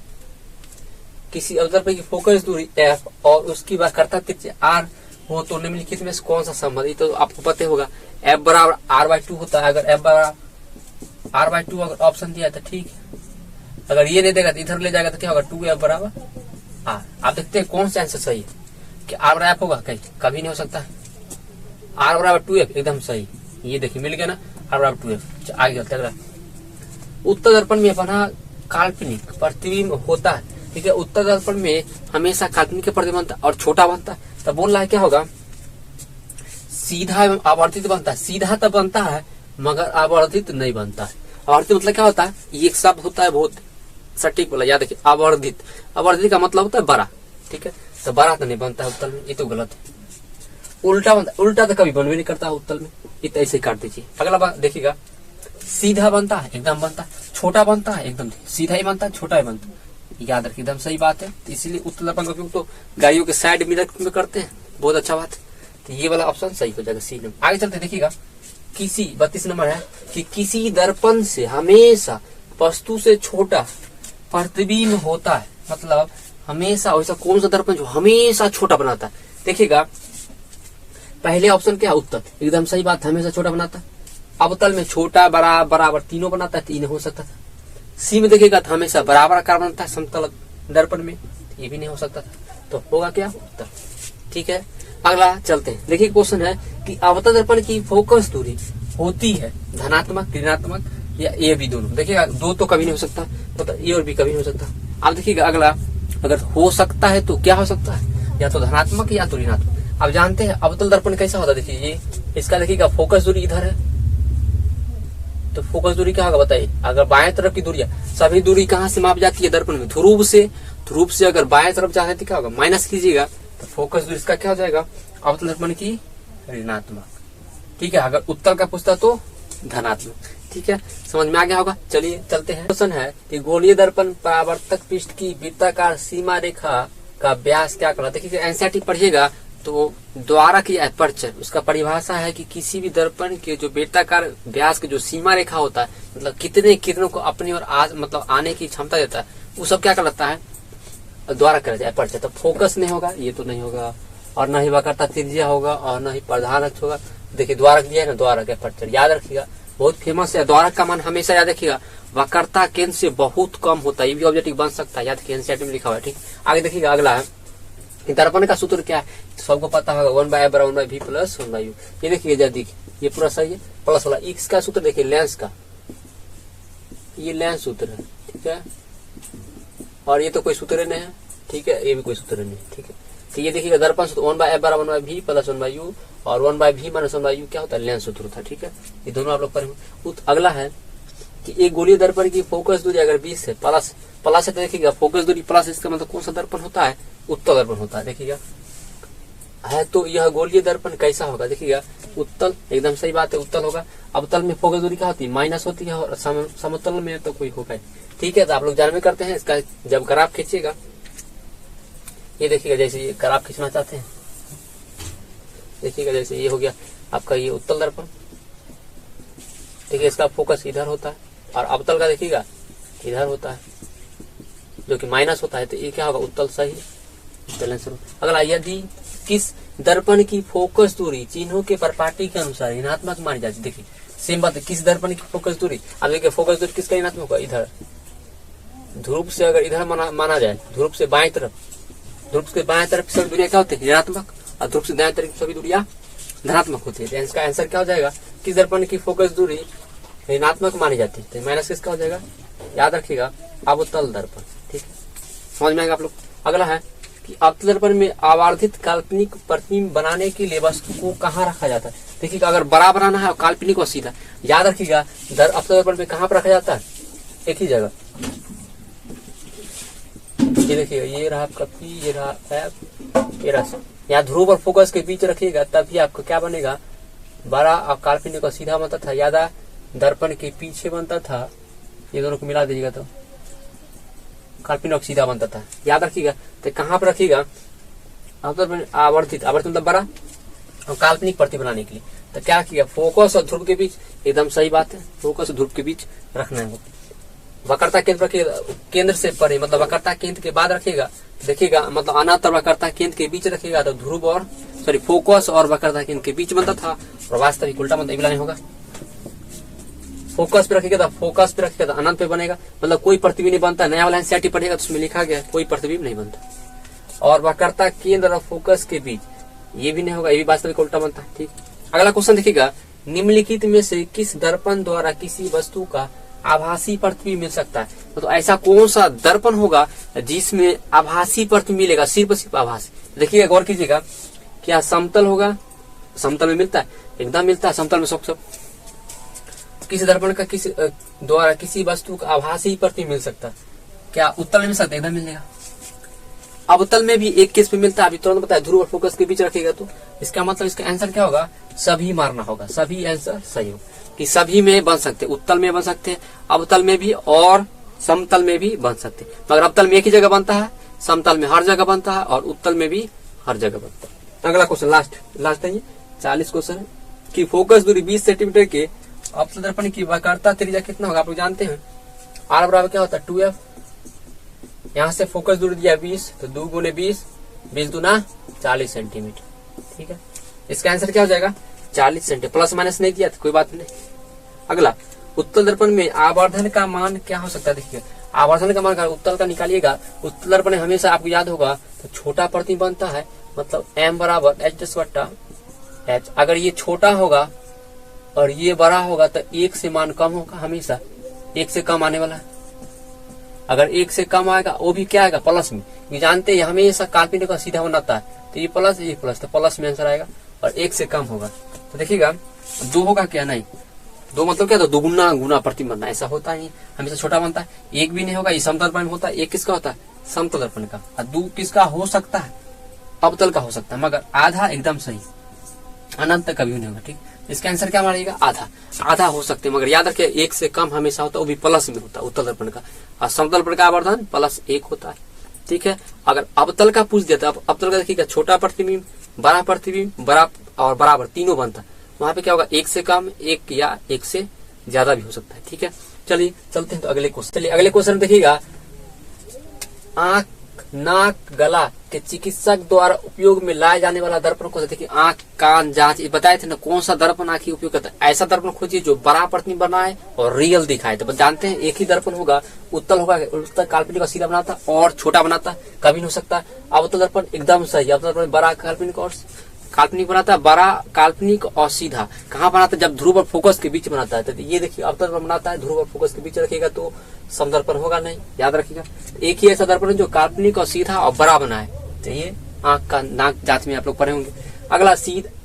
किसी अवतल दर्पण की फोकस दूरी f और उसकी वक्रता त्रिज्या r हो तो निम्नलिखित में से कौन सा संबंध, तो आपको पता होगा f बराबर r/2 होता है। अगर f बराबर r/2 अगर ऑप्शन दिया तो ठीक है, अगर ये नहीं देगा तो इधर ले जाएगा तो क्या होगा 2f बराबर r। आप देखते हैं कौन सा आंसर सही है कि r बराबर f होगा, कहीं कभी नहीं हो सकता है। r बराबर 2f एकदम सही, ये देखिए मिल गया ना, r बराबर 2f। आगे चलते अगला, उत्तल दर्पण में बना काल्पनिक प्रतिबिंब होता है, ठीक है। उत्तल दर्पण में हमेशा काल्पनिक प्रतिबिंब बनता है और छोटा बनता है, तब बोल रहा है क्या होगा, सीधा एवं आवर्धित बनता है। सीधा तब बनता है मगर आवर्धित नहीं बनता है। आवर्धित मतलब क्या होता है, ये एक शब्द होता है बहुत सटीक बोला, याद रखिए आवर्धित। आवर्धित का मतलब होता है बड़ा, ठीक है। तो बड़ा तो नहीं बनता है उत्तल में, ये तो गलत है। उल्टा बनता, उल्टा तो कभी बन भी नहीं करता उत्तल में, ये तो ऐसे काट दीजिए। अगला बात देखिएगा, सीधा बनता है एकदम बनता है, छोटा बनता है एकदम सीधा ही बनता है, छोटा ही बनता है, याद रखिए एकदम सही बात है। तो इसीलिए उत्तल दर्पण का उपयोग तो गाड़ियों के साइड मिरर में करते हैं, बहुत अच्छा बात है। तो ये वाला ऑप्शन सही हो जाएगा, सी नंबर। आगे चलते देखिएगा, किसी 32 नंबर है कि किसी दर्पण से हमेशा वस्तु से छोटा प्रतिबिंब होता है, मतलब हमेशा वैसा कौन सा दर्पण जो हमेशा छोटा बनाता है। देखिएगा पहले ऑप्शन क्या है, उत्तल, एकदम सही बात, हमेशा छोटा बनाता है। अवतल में छोटा बड़ा बराबर तीनों बनाता है, तीन हो सकता था। सी में देखिएगा तो हमेशा बराबर आकार बनता है समतल दर्पण में, ये भी नहीं हो सकता था, तो होगा क्या, उत्तल, ठीक है। अगला चलते हैं, देखिए क्वेश्चन है कि अवतल दर्पण की फोकस दूरी होती है धनात्मक ऋणात्मक या ए बी दोनों। देखिएगा दो तो कभी नहीं हो सकता, मतलब ए और बी कभी नहीं हो सकता। अब देखिएगा अगला, अगर हो सकता है तो क्या हो सकता है, या तो धनात्मक या तो ऋणात्मक। अब जानते हैं अवतल दर्पण कैसा होता है, देखिए ये इसका देखिएगा फोकस दूरी इधर है, तो फोकस दूरी क्या होगा बताइए। अगर बाएं तरफ की दूरियां, सभी दूरी कहाँ से माप जाती है दर्पण में, ध्रुव से। ध्रुव से अगर बाएं तरफ जाते तो क्या होगा, माइनस कीजिएगा, तो फोकस दूरी इसका क्या हो जाएगा, अवतल दर्पण की ऋणात्मक, ठीक है। अगर उत्तल का पूछता तो धनात्मक, ठीक है। समझ में आ गया होगा। चलिए चलते हैं। क्वेश्चन है कि गोलीय दर्पण परावर्तक पृष्ठ की वृत्ताकार सीमा रेखा का व्यास क्या कहलाता है। देखिए एनसीईआरटी पढ़िएगा तो द्वारा की एपर्चर, उसका परिभाषा है कि किसी भी दर्पण के जो वृत्ताकार व्यास की जो सीमा रेखा होता है, मतलब कितने किरणों को अपनी ओर मतलब आने की क्षमता देता है, वो सब क्या कहलाता है, द्वारा करा जाए एपर्चर। तो फोकस नहीं होगा, ये तो नहीं होगा, और न ही वक्रता त्रिज्या होगा, और न ही प्रधान अक्ष होगा। देखिए द्वारक दिया है ना, द्वारक एपर्चर याद रखिएगा, बहुत फेमस है। द्वारक का मान हमेशा याद रखिएगा वक्रता केंद्र से बहुत कम होता है, ये भी ऑब्जेक्टिव बन सकता है, याद रखिए एनसीईआरटी में लिखा हुआ है, ठीक। आगे देखिएगा अगला है, दर्पण का सूत्र क्या है, सबको पता होगा 1/f = 1/v + 1/u। ये देखिए जल्दी, ये पूरा सही है, प्लस वाला इसका सूत्र देखिए लेंस का, ये लेंस सूत्र है, ठीक है। और ये तो कोई सूत्र नहीं है, ठीक है, ये भी कोई सूत्र नहीं, ठीक है। तो ये देखिएगा दर्पण सूत्र 1/f = 1/v + 1/u, और 1/v - 1/u क्या होता है, लेंस सूत्र होता है, ठीक है। ये दोनों आप लोग पढ़े। अगला है कि एक गोलीय दर्पण की फोकस दूरी अगर 20 है, प्लस है, तो देखिएगा फोकस दूरी प्लस, इसका मतलब कौन सा दर्पण होता है, उत्तल दर्पण होता है। देखिएगा है तो यह गोलीय दर्पण कैसा होगा, देखिएगा उत्तल, एकदम सही बात है, उत्तल होगा। अवतल में फोकस दूरी क्या होती है, माइनस होती है, और समतल में तो कोई होगा, ठीक है। तो आप लोग जानवे करते हैं इसका, जब ग्राफ खींचिएगा, ये देखिएगा जैसे ये ग्राफ खींचना चाहते हैं, देखिएगा जैसे ये हो गया आपका ये उत्तल दर्पण, ठीक है, इसका फोकस इधर होता है, और अवतल का देखिएगा इधर होता है, जो कि माइनस होता है, तो ये क्या होगा, उत्तल सही। अगला, यदि किस दर्पण की फोकस दूरी चिन्हों के परिपाटी के अनुसार ऋणात्मक मानी जाती है, देखिए सेम बात है, किस दर्पण की फोकस दूरी, अब देखिए फोकस दूरी किसका ऋणात्मक होगा, इधर ध्रुव से अगर इधर माना जाए, ध्रुव से बाएं तरफ, ध्रुव से बाएं तरफ सभी दूरियां क्या होती है, ऋणात्मक, और ध्रुव से दाएं तरफ सभी दूरियां धनात्मक होती है। इसका आंसर क्या हो जाएगा, किस दर्पण की फोकस दूरी ऋणात्मक मानी जाती है, तो माइनस किसका हो जाएगा, याद रखिएगा अवतल दर्पण, ठीक है। समझ में आएगा आप लोग। अगला है कि अवतल दर्पण में आवर्धित काल्पनिक प्रतिबिंब बनाने के लिए वस्तु को कहाँ रखा जाता है। देखिएगा अगर बड़ा बनाना है और काल्पनिक और सीधा, याद रखिएगा अवतल दर्पण में कहाँ पर रखा जाता है, एक ही जगह। ये देखिएगा ये रहा आपका P, ये रहा F, ये रहा, यहाँ ध्रुव और फोकस के बीच रखिएगा, तभी आपको क्या बनेगा, बड़ा और काल्पनिक और सीधा बनता था, याद है दर्पण के पीछे बनता था, ये दोनों को मिला दीजिएगा तो काल्पनिक और सीधा बनता था, याद रखिएगा। तो कहाँ पर रखिएगा, आवर्धित, आवर्धित मतलब बड़ा और काल्पनिक प्रति बनाने के लिए, तो क्या रखिएगा, फोकस और ध्रुव के बीच, एकदम सही बात है, फोकस और ध्रुव के बीच रखना है। वक्रता केंद्र से परे, मतलब वक्रता केंद्र के बाद रखिएगा, देखिएगा मतलब अनातर वक्रता केंद्र के बीच रखिएगा, तो ध्रुव और फोकस और वक्रता केंद्र के बीच बनता था, और वास्तविक उल्टा मतलब नहीं होगा। फोकस पे रखेगा तो फोकस पे रखेगा तो अनंत पे बनेगा, मतलब कोई प्रतिबिंब नहीं बनता। नया वाला एनसीईआरटी पढ़ेगा तो उसमें लिखा गया कोई प्रतिबिंब नहीं बनता। और वक्रता केंद्र और फोकस के बीच ये भी नहीं होगा, ये भी वास्तविक उल्टा बनता है। ठीक, अगला क्वेश्चन देखिएगा, निम्नलिखित में से किस दर्पण द्वारा किसी वस्तु का आभासी प्रतिबिंब मिल सकता है? तो ऐसा कौन सा दर्पण होगा जिसमें आभासी प्रतिबिंब मिलेगा, सिर्फ आभासी? देखिएगा, गौर कीजिएगा, क्या समतल होगा? समतल में मिलता है, एकदम मिलता है समतल में सब। किस दर्पण का किस द्वारा किसी वस्तु का आभासी प्रतिबिंब मिल सकता है? क्या उत्तल में मिल सकता है? एकदम मिलेगा। अवतल में भी एक केस पे मिलता है, अभी तुरंत बताया, ध्रुव और फोकस के बीच रखेगा तो इसका मतलब इसका आंसर क्या होगा? सभी मारना होगा, सभी आंसर सही हो कि सभी में बन सकते, उत्तल में बन सकते, अवतल में भी और समतल में भी बन सकते। मगर अवतल में एक ही जगह बनता है, समतल में हर जगह बनता है और उत्तल में भी हर जगह बनता है। अगला क्वेश्चन लास्ट है ये 40 क्वेश्चन कि फोकस दूरी 20 सेंटीमीटर के अवतल दर्पण की वक्रता त्रिज्या कितना होगा? आप लोग जानते हैं आर बराबर क्या होता है? 2f। यहाँ से फोकस दूरी दिया 20 तो 2 गुने 20, 20 दूना 40 सेंटीमीटर। ठीक है, इसका आंसर क्या हो जाएगा? 40 सेंटीमीटर। प्लस माइनस नहीं दिया तो कोई बात नहीं। अगला, उत्तल दर्पण में आवर्धन का मान क्या हो सकता है? देखिए, आवर्धन का मान उत्तल का निकालिएगा। उत्तल दर्पण में हमेशा आपको याद होगा तो छोटा प्रतिबिंब बनता है, मतलब m बराबर h+h। अगर ये छोटा होगा और ये बड़ा होगा तो 1 से मान कम होगा, हमेशा 1 से कम आने वाला है। अगर 1 से कम आएगा वो भी क्या आएगा? प्लस में। ये जानते हैं हमेशा काल्पनिक का सीधा बनाता है, तो ये प्लस तो प्लस में आंसर आएगा। और 1 से कम होगा तो देखिएगा 2 होगा क्या? नहीं, 2 मतलब क्या? तो दुगुना गुना प्रतिबिंब बनना, ऐसा होता ही हमेशा छोटा बनता है। 1 भी नहीं होगा, ये समतल दर्पण में होता है। 1 किसका होता है? समतल दर्पण का। और 2 किसका हो सकता है? अवतल का हो सकता है। मगर आधा एकदम सही, अनंत कभी नहीं होगा। ठीक, इसका आंसर क्या मारेगा? आधा हो सकते हैं, मगर याद रखिए 1 से कम हमेशा होता है, वो भी प्लस में होता है उत्तल दर्पण का। और समतल दर्पण का आवर्धन +1 होता है। ठीक है, अगर अवतल का पूछ देता है, अवतल का देखिएगा छोटा प्रतिबिंब, बड़ा प्रतिबिंब, बड़ा और बराबर तीनों बनता है। वहां पे क्या होगा? 1 से कम, 1 या 1 से ज्यादा भी हो सकता है। ठीक है, चलिए चलते हैं तो अगले क्वेश्चन। चलिए अगले क्वेश्चन देखिएगा, आंख, नाक, गला के चिकित्सक द्वारा उपयोग में लाए जाने वाला दर्पण कौन सा? देखिए, आंख, कान जांच बताए थे ना कौन सा दर्पण आंख उपयोग करता है। ऐसा दर्पण खोजिए जो बड़ा प्रतिबिंब बनाए और रियल दिखाए। तो जानते हैं एक ही दर्पण होगा, उत्तल होगा, उत्तल काल्पनिक का सीधा बनाता और छोटा बनाता, कभी नहीं हो सकता। अवतल दर्पण एकदम सही, अवतल दर्पण बड़ा काल्पनिक और काल्पनिक बनाता है, बड़ा काल्पनिक और सीधा कहाँ बनाता है? जब ध्रुव और फोकस के बीच बनाता है। तो ये देखिए अवतल दर्पण बनाता है, ध्रुव और फोकस के बीच रखेगा तो समदर्पण होगा नहीं, याद रखिएगा। एक ही ऐसा दर्पण है जो काल्पनिक और सीधा और बड़ा बना है। तो ये आंख का नाक जांच में आप लोग पढ़े होंगे। अगला,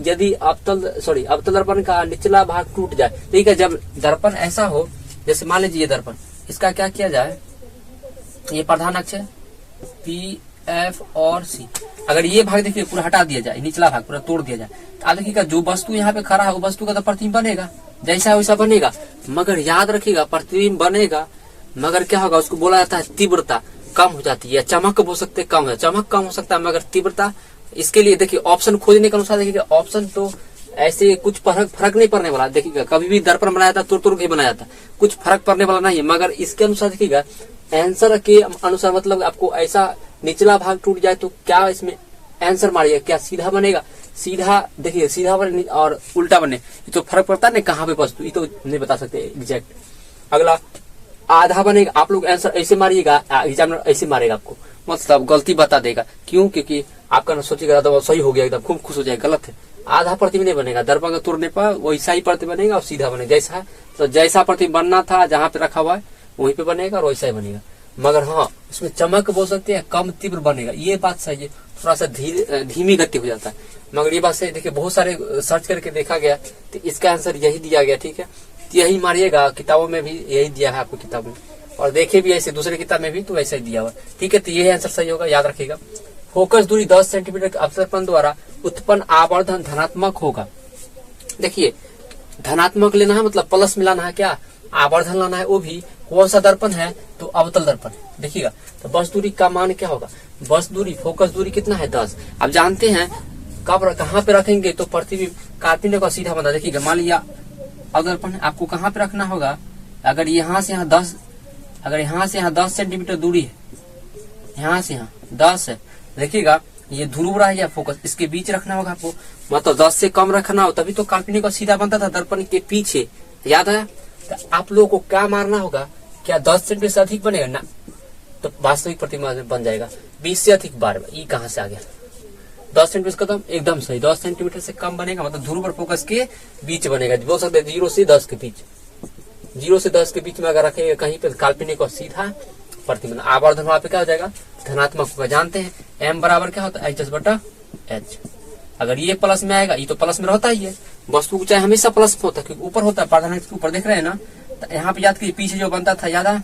यदि अवतल दर्पण का निचला भाग टूट जाए। ठीक है, जब दर्पण ऐसा हो, जैसे मान लीजिए दर्पण, इसका क्या किया जाए? ये प्रधान अक्ष है P, F और C। अगर ये भाग देखिए पूरा हटा दिया जाए, निचला भाग पूरा तोड़ दिया जाए, तो आप देखिएगा जो वस्तु यहाँ पे खड़ा है वो वस्तु का तो प्रतिबिंब बनेगा, जैसा वैसा बनेगा। मगर याद रखिएगा प्रतिबिंब बनेगा, मगर क्या होगा? उसको बोला जाता है तीव्रता कम हो जाती है, चमक बोल सकते कम है, चमक कम हो सकता है मगर तीव्रता। इसके लिए देखिए ऑप्शन खोजने के अनुसार देखिएगा, ऑप्शन तो ऐसे कुछ फर्क नहीं पड़ने वाला। देखिएगा कभी भी दर्पण बनाया था तुर के बनाया था, कुछ फर्क पड़ने वाला नहीं है। मगर इसके अनुसार देखिएगा, आंसर के अनुसार, मतलब आपको ऐसा निचला भाग टूट जाए तो क्या इसमें आंसर मारिएगा? क्या सीधा बनेगा? सीधा देखिए, सीधा बने और उल्टा बने, ये तो फर्क पड़ता है ना कहाँ पे वस्तु, ये तो नहीं बता सकते एग्जैक्ट। अगला, आधा बनेगा। आप लोग आंसर ऐसे मारिएगा, एग्जामिनर ऐसे मारेगा आपको, मतलब गलती बता देगा। क्यों? क्योंकि आपका सोचेगा तो सही हो गया, एकदम खूब खुश हो जाएगा। गलत है, आधा प्रतिबिंब नहीं बनेगा। दर्पण का तोड़ने पर वैसा ही प्रतिबिंब बनेगा और सीधा बनेगा जैसा है। तो जैसा प्रतिबिंब बनना था जहाँ पे रखा हुआ है वहीं पे बनेगा और वैसा ही बनेगा। मगर हाँ, उसमें चमक बोल सकते हैं, कम तीव्र बनेगा, ये बात सही है। थोड़ा सा धीमी गति हो जाता है, मगर ये बात सही। देखिए बहुत सारे सर्च करके देखा गया तो इसका आंसर यही दिया गया। ठीक है, यही मारिएगा, किताबों में भी यही दिया है आपको किताब में, और देखे भी ऐसे दूसरे किताब में भी तो ऐसा ही दिया हुआ। ठीक है, तो यही आंसर सही होगा, याद रखिएगा। फोकस दूरी 10 सेंटीमीटर के अवतल दर्पण द्वारा उत्पन्न आवर्धन धनात्मक होगा। देखिए धनात्मक लेना है, मतलब प्लस मिलाना है, क्या आवर्धन लाना है, वो भी कौन सा दर्पण है? तो अवतल दर्पण। देखिएगा तो बस दूरी का मान क्या होगा? बस दूरी, फोकस दूरी कितना है? 10। अब जानते हैं कब कहाँ पे रखेंगे तो प्रतिबिंब काल्पनिक का सीधा बना। देखिएगा मान लिया अवदर्पण आपको कहाँ पे रखना होगा? अगर यहाँ से यहाँ 10, अगर यहाँ से यहाँ 10 सेंटीमीटर दूरी है, यहाँ से यहाँ 10 है, देखिएगा ये ध्रुव रहा है या फोकस, इसके बीच रखना होगा आपको, मतलब 10 से कम रखना हो, तभी तो काल्पनिक का सीधा बनता था दर्पण के पीछे, याद है? तो आप लोगों को क्या मारना होगा, क्या 10 सेंटीमीटर से अधिक बनेगा ना, तो वास्तविक प्रतिबिंब बन जाएगा 20 से अधिक बार। ये कहाँ से आ गया, 10 सेंटीमीटर कदम एकदम सही, 10 सेंटीमीटर से कम बनेगा मतलब ध्रुव और फोकस के बीच बनेगा। बोल सकते 0 से 10 के बीच, 0 से 10 के बीच में अगर रखेगा कहीं पे काल्पनिक और सीधा प्रतिबिंब, आवर्धन वहां पे क्या हो जाएगा, धनात्मक होगा। जानते हैं m बराबर क्या होता है, h/h। अगर ये प्लस में आएगा, ये तो प्लस में रहता ही है, वस्तु को चाहे हमेशा प्लस में होता है क्योंकि ऊपर होता है, पारदर्शी के ऊपर देख रहे हैं ना। तो यहाँ पे याद कीजिए पीछे जो बनता था याद है,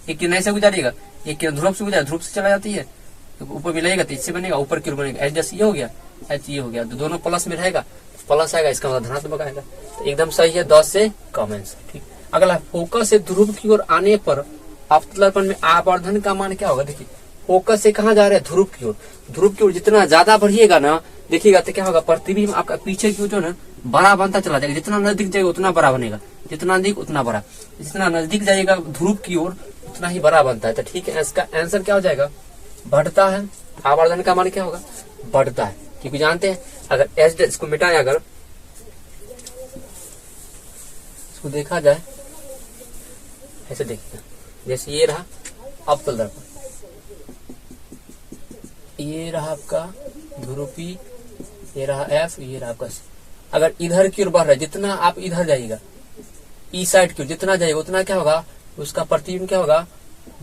एक किरण ऐसे गुजारेगा, एक किरण ध्रुव से गुजारे, ध्रुव से चला जाती है तो ऊपर मिलेगा तो इससे बनेगा, ऊपर की ओर बनेगा, एच जैसे ये हो गया, एच ये हो गया, तो दोनों प्लस में रहेगा, प्लस आएगा, इसका मतलब धनात्मक आएगा। तो एकदम सही है, 10 से कम आंसर। ठीक, अगला फोकस से ध्रुव की ओर आने पर अवतलदर्पण में आवर्धन का मान क्या होगा। देखिए फोकस से कहाँ जा रहे हैं, ध्रुव की ओर, ध्रुव की ओर जितना ज्यादा बढ़िएगा ना, देखिएगा तो क्या होगा, प्रतिबिंब आपका पीछे की ओर जो ना बड़ा बनता चला जाएगा, जितना नजदीक जाएगा उतना बड़ा बनेगा, जितना नजदीक उतना बड़ा, जितना नजदीक जाएगा ध्रुव की ओर उतना ही बड़ा बनता है। तो ठीक है, इसका आंसर क्या हो जाएगा, बढ़ता है। आवर्धन का मान क्या होगा, बढ़ता है, क्योंकि जानते हैं अगर एच इसको मिटाएं, अगर इसको देखा जाए ऐसे देखिएगा, जैसे ये रहा अवतल दर्पण, ये रहा आपका ध्रुवी, ये रहा एफ, ये रहा आपका सी। अगर इधर की ओर बढ़ रहा है, जितना आप इधर जाइएगा, ई साइड की ओर जितना जाएगा उतना क्या होगा, उसका प्रतिबिंब क्या होगा,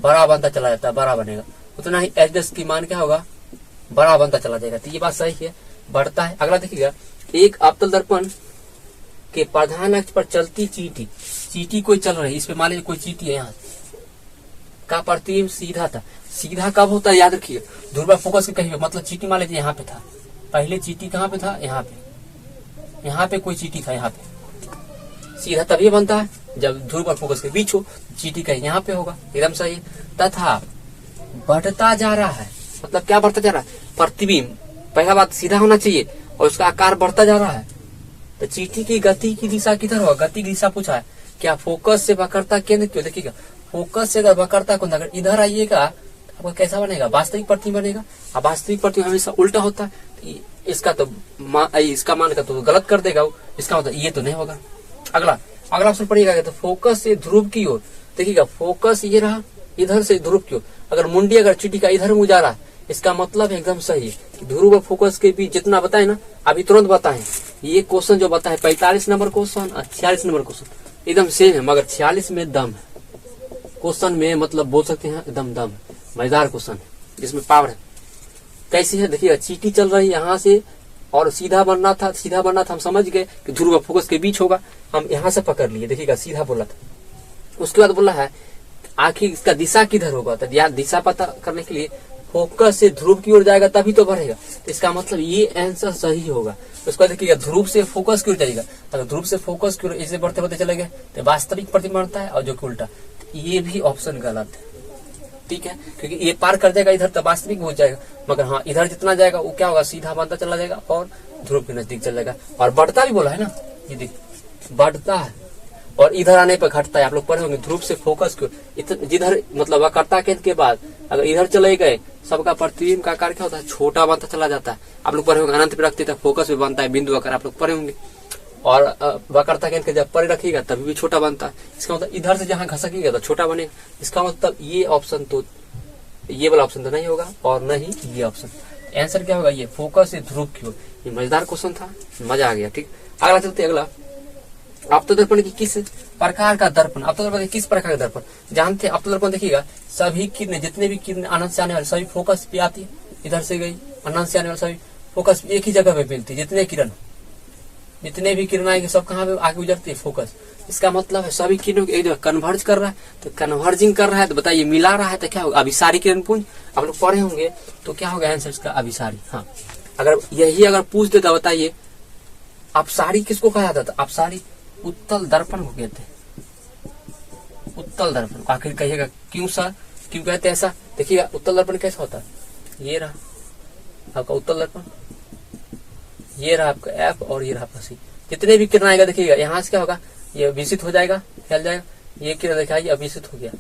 बड़ा बनता चला जाता है, बड़ा बनेगा, उतना ही एच की मान क्या होगा, बड़ा बनता चला जाएगा। तो ये बात सही है, बढ़ता है। अगला देखिएगा, एक अवतल दर्पण के प्रधान अक्ष पर चलती चींटी, चींटी कोई चल रही है, इस पे मान लीजिए कोई चींटी है, यहाँ का प्रतिबिंब सीधा था। सीधा कब होता है, याद रखिए, ध्रुव फोकस के कहीं पे, मतलब चींटी मान लीजिए यहाँ पे था, पहले चींटी कहाँ पे था, यहाँ पे कोई चींटी था, यहाँ पे सीधा तभी बनता है जब ध्रुव और फोकस के बीच हो, चींटी कहीं यहाँ पे होगा, एकदम सही। तथा बढ़ता जा रहा है, मतलब क्या बढ़ता जा रहा है, प्रतिबिंब पहला बात सीधा होना चाहिए और उसका आकार बढ़ता जा रहा है। तो चींटी की गति की दिशा किधर होगा, गति की दिशा पूछा है, क्या फोकस से वक्रता केंद्र क्यों, देखिएगा फोकस से अगर वक्रता को अगर इधर आइएगा आपका कैसा बनेगा, वास्तविक प्रतिबिंब बनेगा। अब वास्तविक प्रतिबिंब हमेशा उल्टा होता है, तो इसका तो इसका मान का तो गलत कर देगा, इसका मतलब ये तो नहीं होगा। अगला ऑप्शन पढ़िएगा, तो फोकस से ध्रुव की ओर, देखिएगा फोकस ये रहा, इधर से ध्रुव की ओर, अगर मुंडी अगर चींटी का इधर मुँह जा रहा है, इसका मतलब एकदम सही है कि ध्रुव और फोकस के बीच जितना बताए ना, अभी तुरंत बताए, ये क्वेश्चन जो बताए 45 नंबर क्वेश्चन और 46 नंबर क्वेश्चन एकदम सेम है, मगर 46 में दम है क्वेश्चन में, मतलब बोल सकते हैं एकदम दम है, मजेदार क्वेश्चन है जिसमें पावर है। कैसी है देखिएगा, चींटी चल रही है यहाँ से और सीधा बनना था, हम समझ गए कि ध्रुव फोकस के बीच होगा, हम यहाँ से पकड़ लिए, देखिएगा सीधा बोला था। उसके बाद बोला है आखिर इसका दिशा किधर होगा, तो यार दिशा पता करने के लिए फोकस से ध्रुव की ओर जाएगा तभी तो बढ़ेगा, तो इसका मतलब ये आंसर सही होगा। उसके बाद देखिएगा ध्रुव से फोकस की ओर जाएगा, अगर ध्रुव से फोकस की ओर ऐसे बढ़ते बढ़ते चले गए तो वास्तविक प्रतिबिंब बनता है, और जो कि उल्टा, ये भी ऑप्शन गलत है। ठीक है, क्योंकि ये पार कर जाएगा इधर तो वास्तविक हो जाएगा, मगर हाँ इधर जितना जाएगा वो क्या होगा, सीधा बनता चला जाएगा और ध्रुव के नजदीक चल जाएगा। और बढ़ता भी बोला है ना, ये देखिए बढ़ता है और इधर आने पर घटता है। आप लोग पढ़े होंगे ध्रुव से फोकस को जिधर मतलब वक्रता केंद्र के बाद अगर इधर चले गए, सबका प्रतिबिंब का आकार क्या होता है, छोटा बनता चला जाता है। आप लोग पढ़े होंगे अनंत पे रखते थे, फोकस भी बनता है बिंदु आकार, आप लोग पढ़े होंगे। और वक्रता केंद्र के जब परे रखिएगा तभी भी छोटा बनता है, इसका मतलब इधर से जहाँ घसकेगा तो छोटा बनेगा। इसका मतलब ये ऑप्शन तो, ये वाला ऑप्शन तो नहीं होगा और न ही ये ऑप्शन। आंसर क्या होगा, ये फोकस से ध्रुव की ओर। ये मजेदार क्वेश्चन था, मजा आ गया। ठीक, अगला चलते, अगला अवतल दर्पण की किस प्रकार का दर्पण, अवतल दर्पण किस प्रकार का दर्पण जानते हैं। अवतल दर्पण देखिएगा, सभी किरणें जितने भी किरणें अनंत से आने वाले सभी फोकस पे आती है, इधर से गई अनंत से आने वाले सभी फोकस एक ही जगह पे मिलती है। जितने भी किरण आएंगे सब कहाँ पे आगे गुजरती है, फोकस। इसका मतलब है सभी किरणों को एक जगह कन्वर्ज कर रहा है, तो कन्वर्जिंग कर रहा है तो बताइए मिला रहा है तो क्या होगा, अभिसारी किरण पुंज। आप लोग पढ़े होंगे तो क्या होगा आंसर इसका, अभिसारी। हाँ, अगर यही अगर पूछ देता बताइए अपसारी किसको कहा जाता था, अपसारी उत्तल दर्पण को कहते हैं, उत्तल दर्पण। आखिर कहिएगा क्यों सर, क्यों कहते हैं ऐसा। देखिएगा उत्तल दर्पण कैसा होता है, ये रहा आपका उत्तल दर्पण, ये रहा आपका एफ और ये रहा आपका सी। जितने भी किरण आएगा देखिएगा यहाँ से क्या होगा, ये विकसित हो जाएगा, फैल जाएगा। ये किरण दिखाई अविकसित हो गया,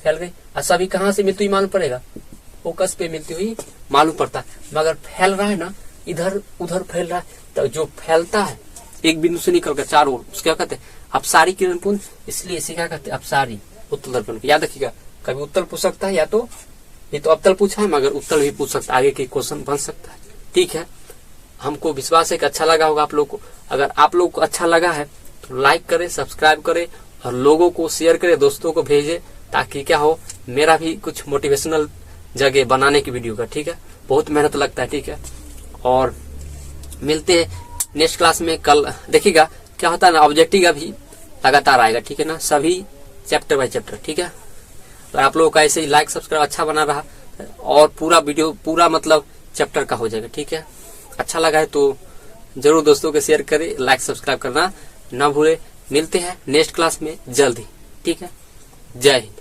फैल गई। और सभी कहाँ से मिलती हुई मालूम पड़ेगा, फोकस पे मिलती हुई मालूम पड़ता है। मगर फैल रहा है ना, इधर उधर फैल रहा है, तो जो फैलता है एक बिंदु से निकलकर चारों ओर, उसके क्या कहते हैं, अपसारी किरण पुंज, इसलिए इसे क्या कहते हैं, अपसारी उत्तल दर्पण। याद रखिएगा, कभी उत्तल पूछ सकता है, या तो ये तो अवतल पूछा है मगर उत्तल भी पूछ सकता है, आगे के क्वेश्चन बन सकता है। ठीक है, हमको विश्वास है कि अच्छा लगा होगा आप लोग को। अगर आप लोग को अच्छा लगा है तो लाइक करें, सब्सक्राइब करें और लोगों को शेयर करें, दोस्तों को भेजें, ताकि क्या हो, मेरा भी कुछ मोटिवेशनल जगह बनाने की वीडियो का। ठीक है, बहुत मेहनत लगता है। ठीक है, और मिलते हैं नेक्स्ट क्लास में। कल देखिएगा क्या होता है ना, ऑब्जेक्टिव अभी लगातार आएगा। ठीक है ना, सभी चैप्टर बाय चैप्टर। ठीक है, अगर आप लोगों का ऐसे ही लाइक सब्सक्राइब अच्छा बना रहा और पूरा वीडियो पूरा मतलब चैप्टर का हो जाएगा। ठीक है, अच्छा लगा है तो जरूर दोस्तों को शेयर करें, लाइक सब्सक्राइब करना ना भूले। मिलते हैं नेक्स्ट क्लास में जल्द ही। ठीक है, जय हिंद।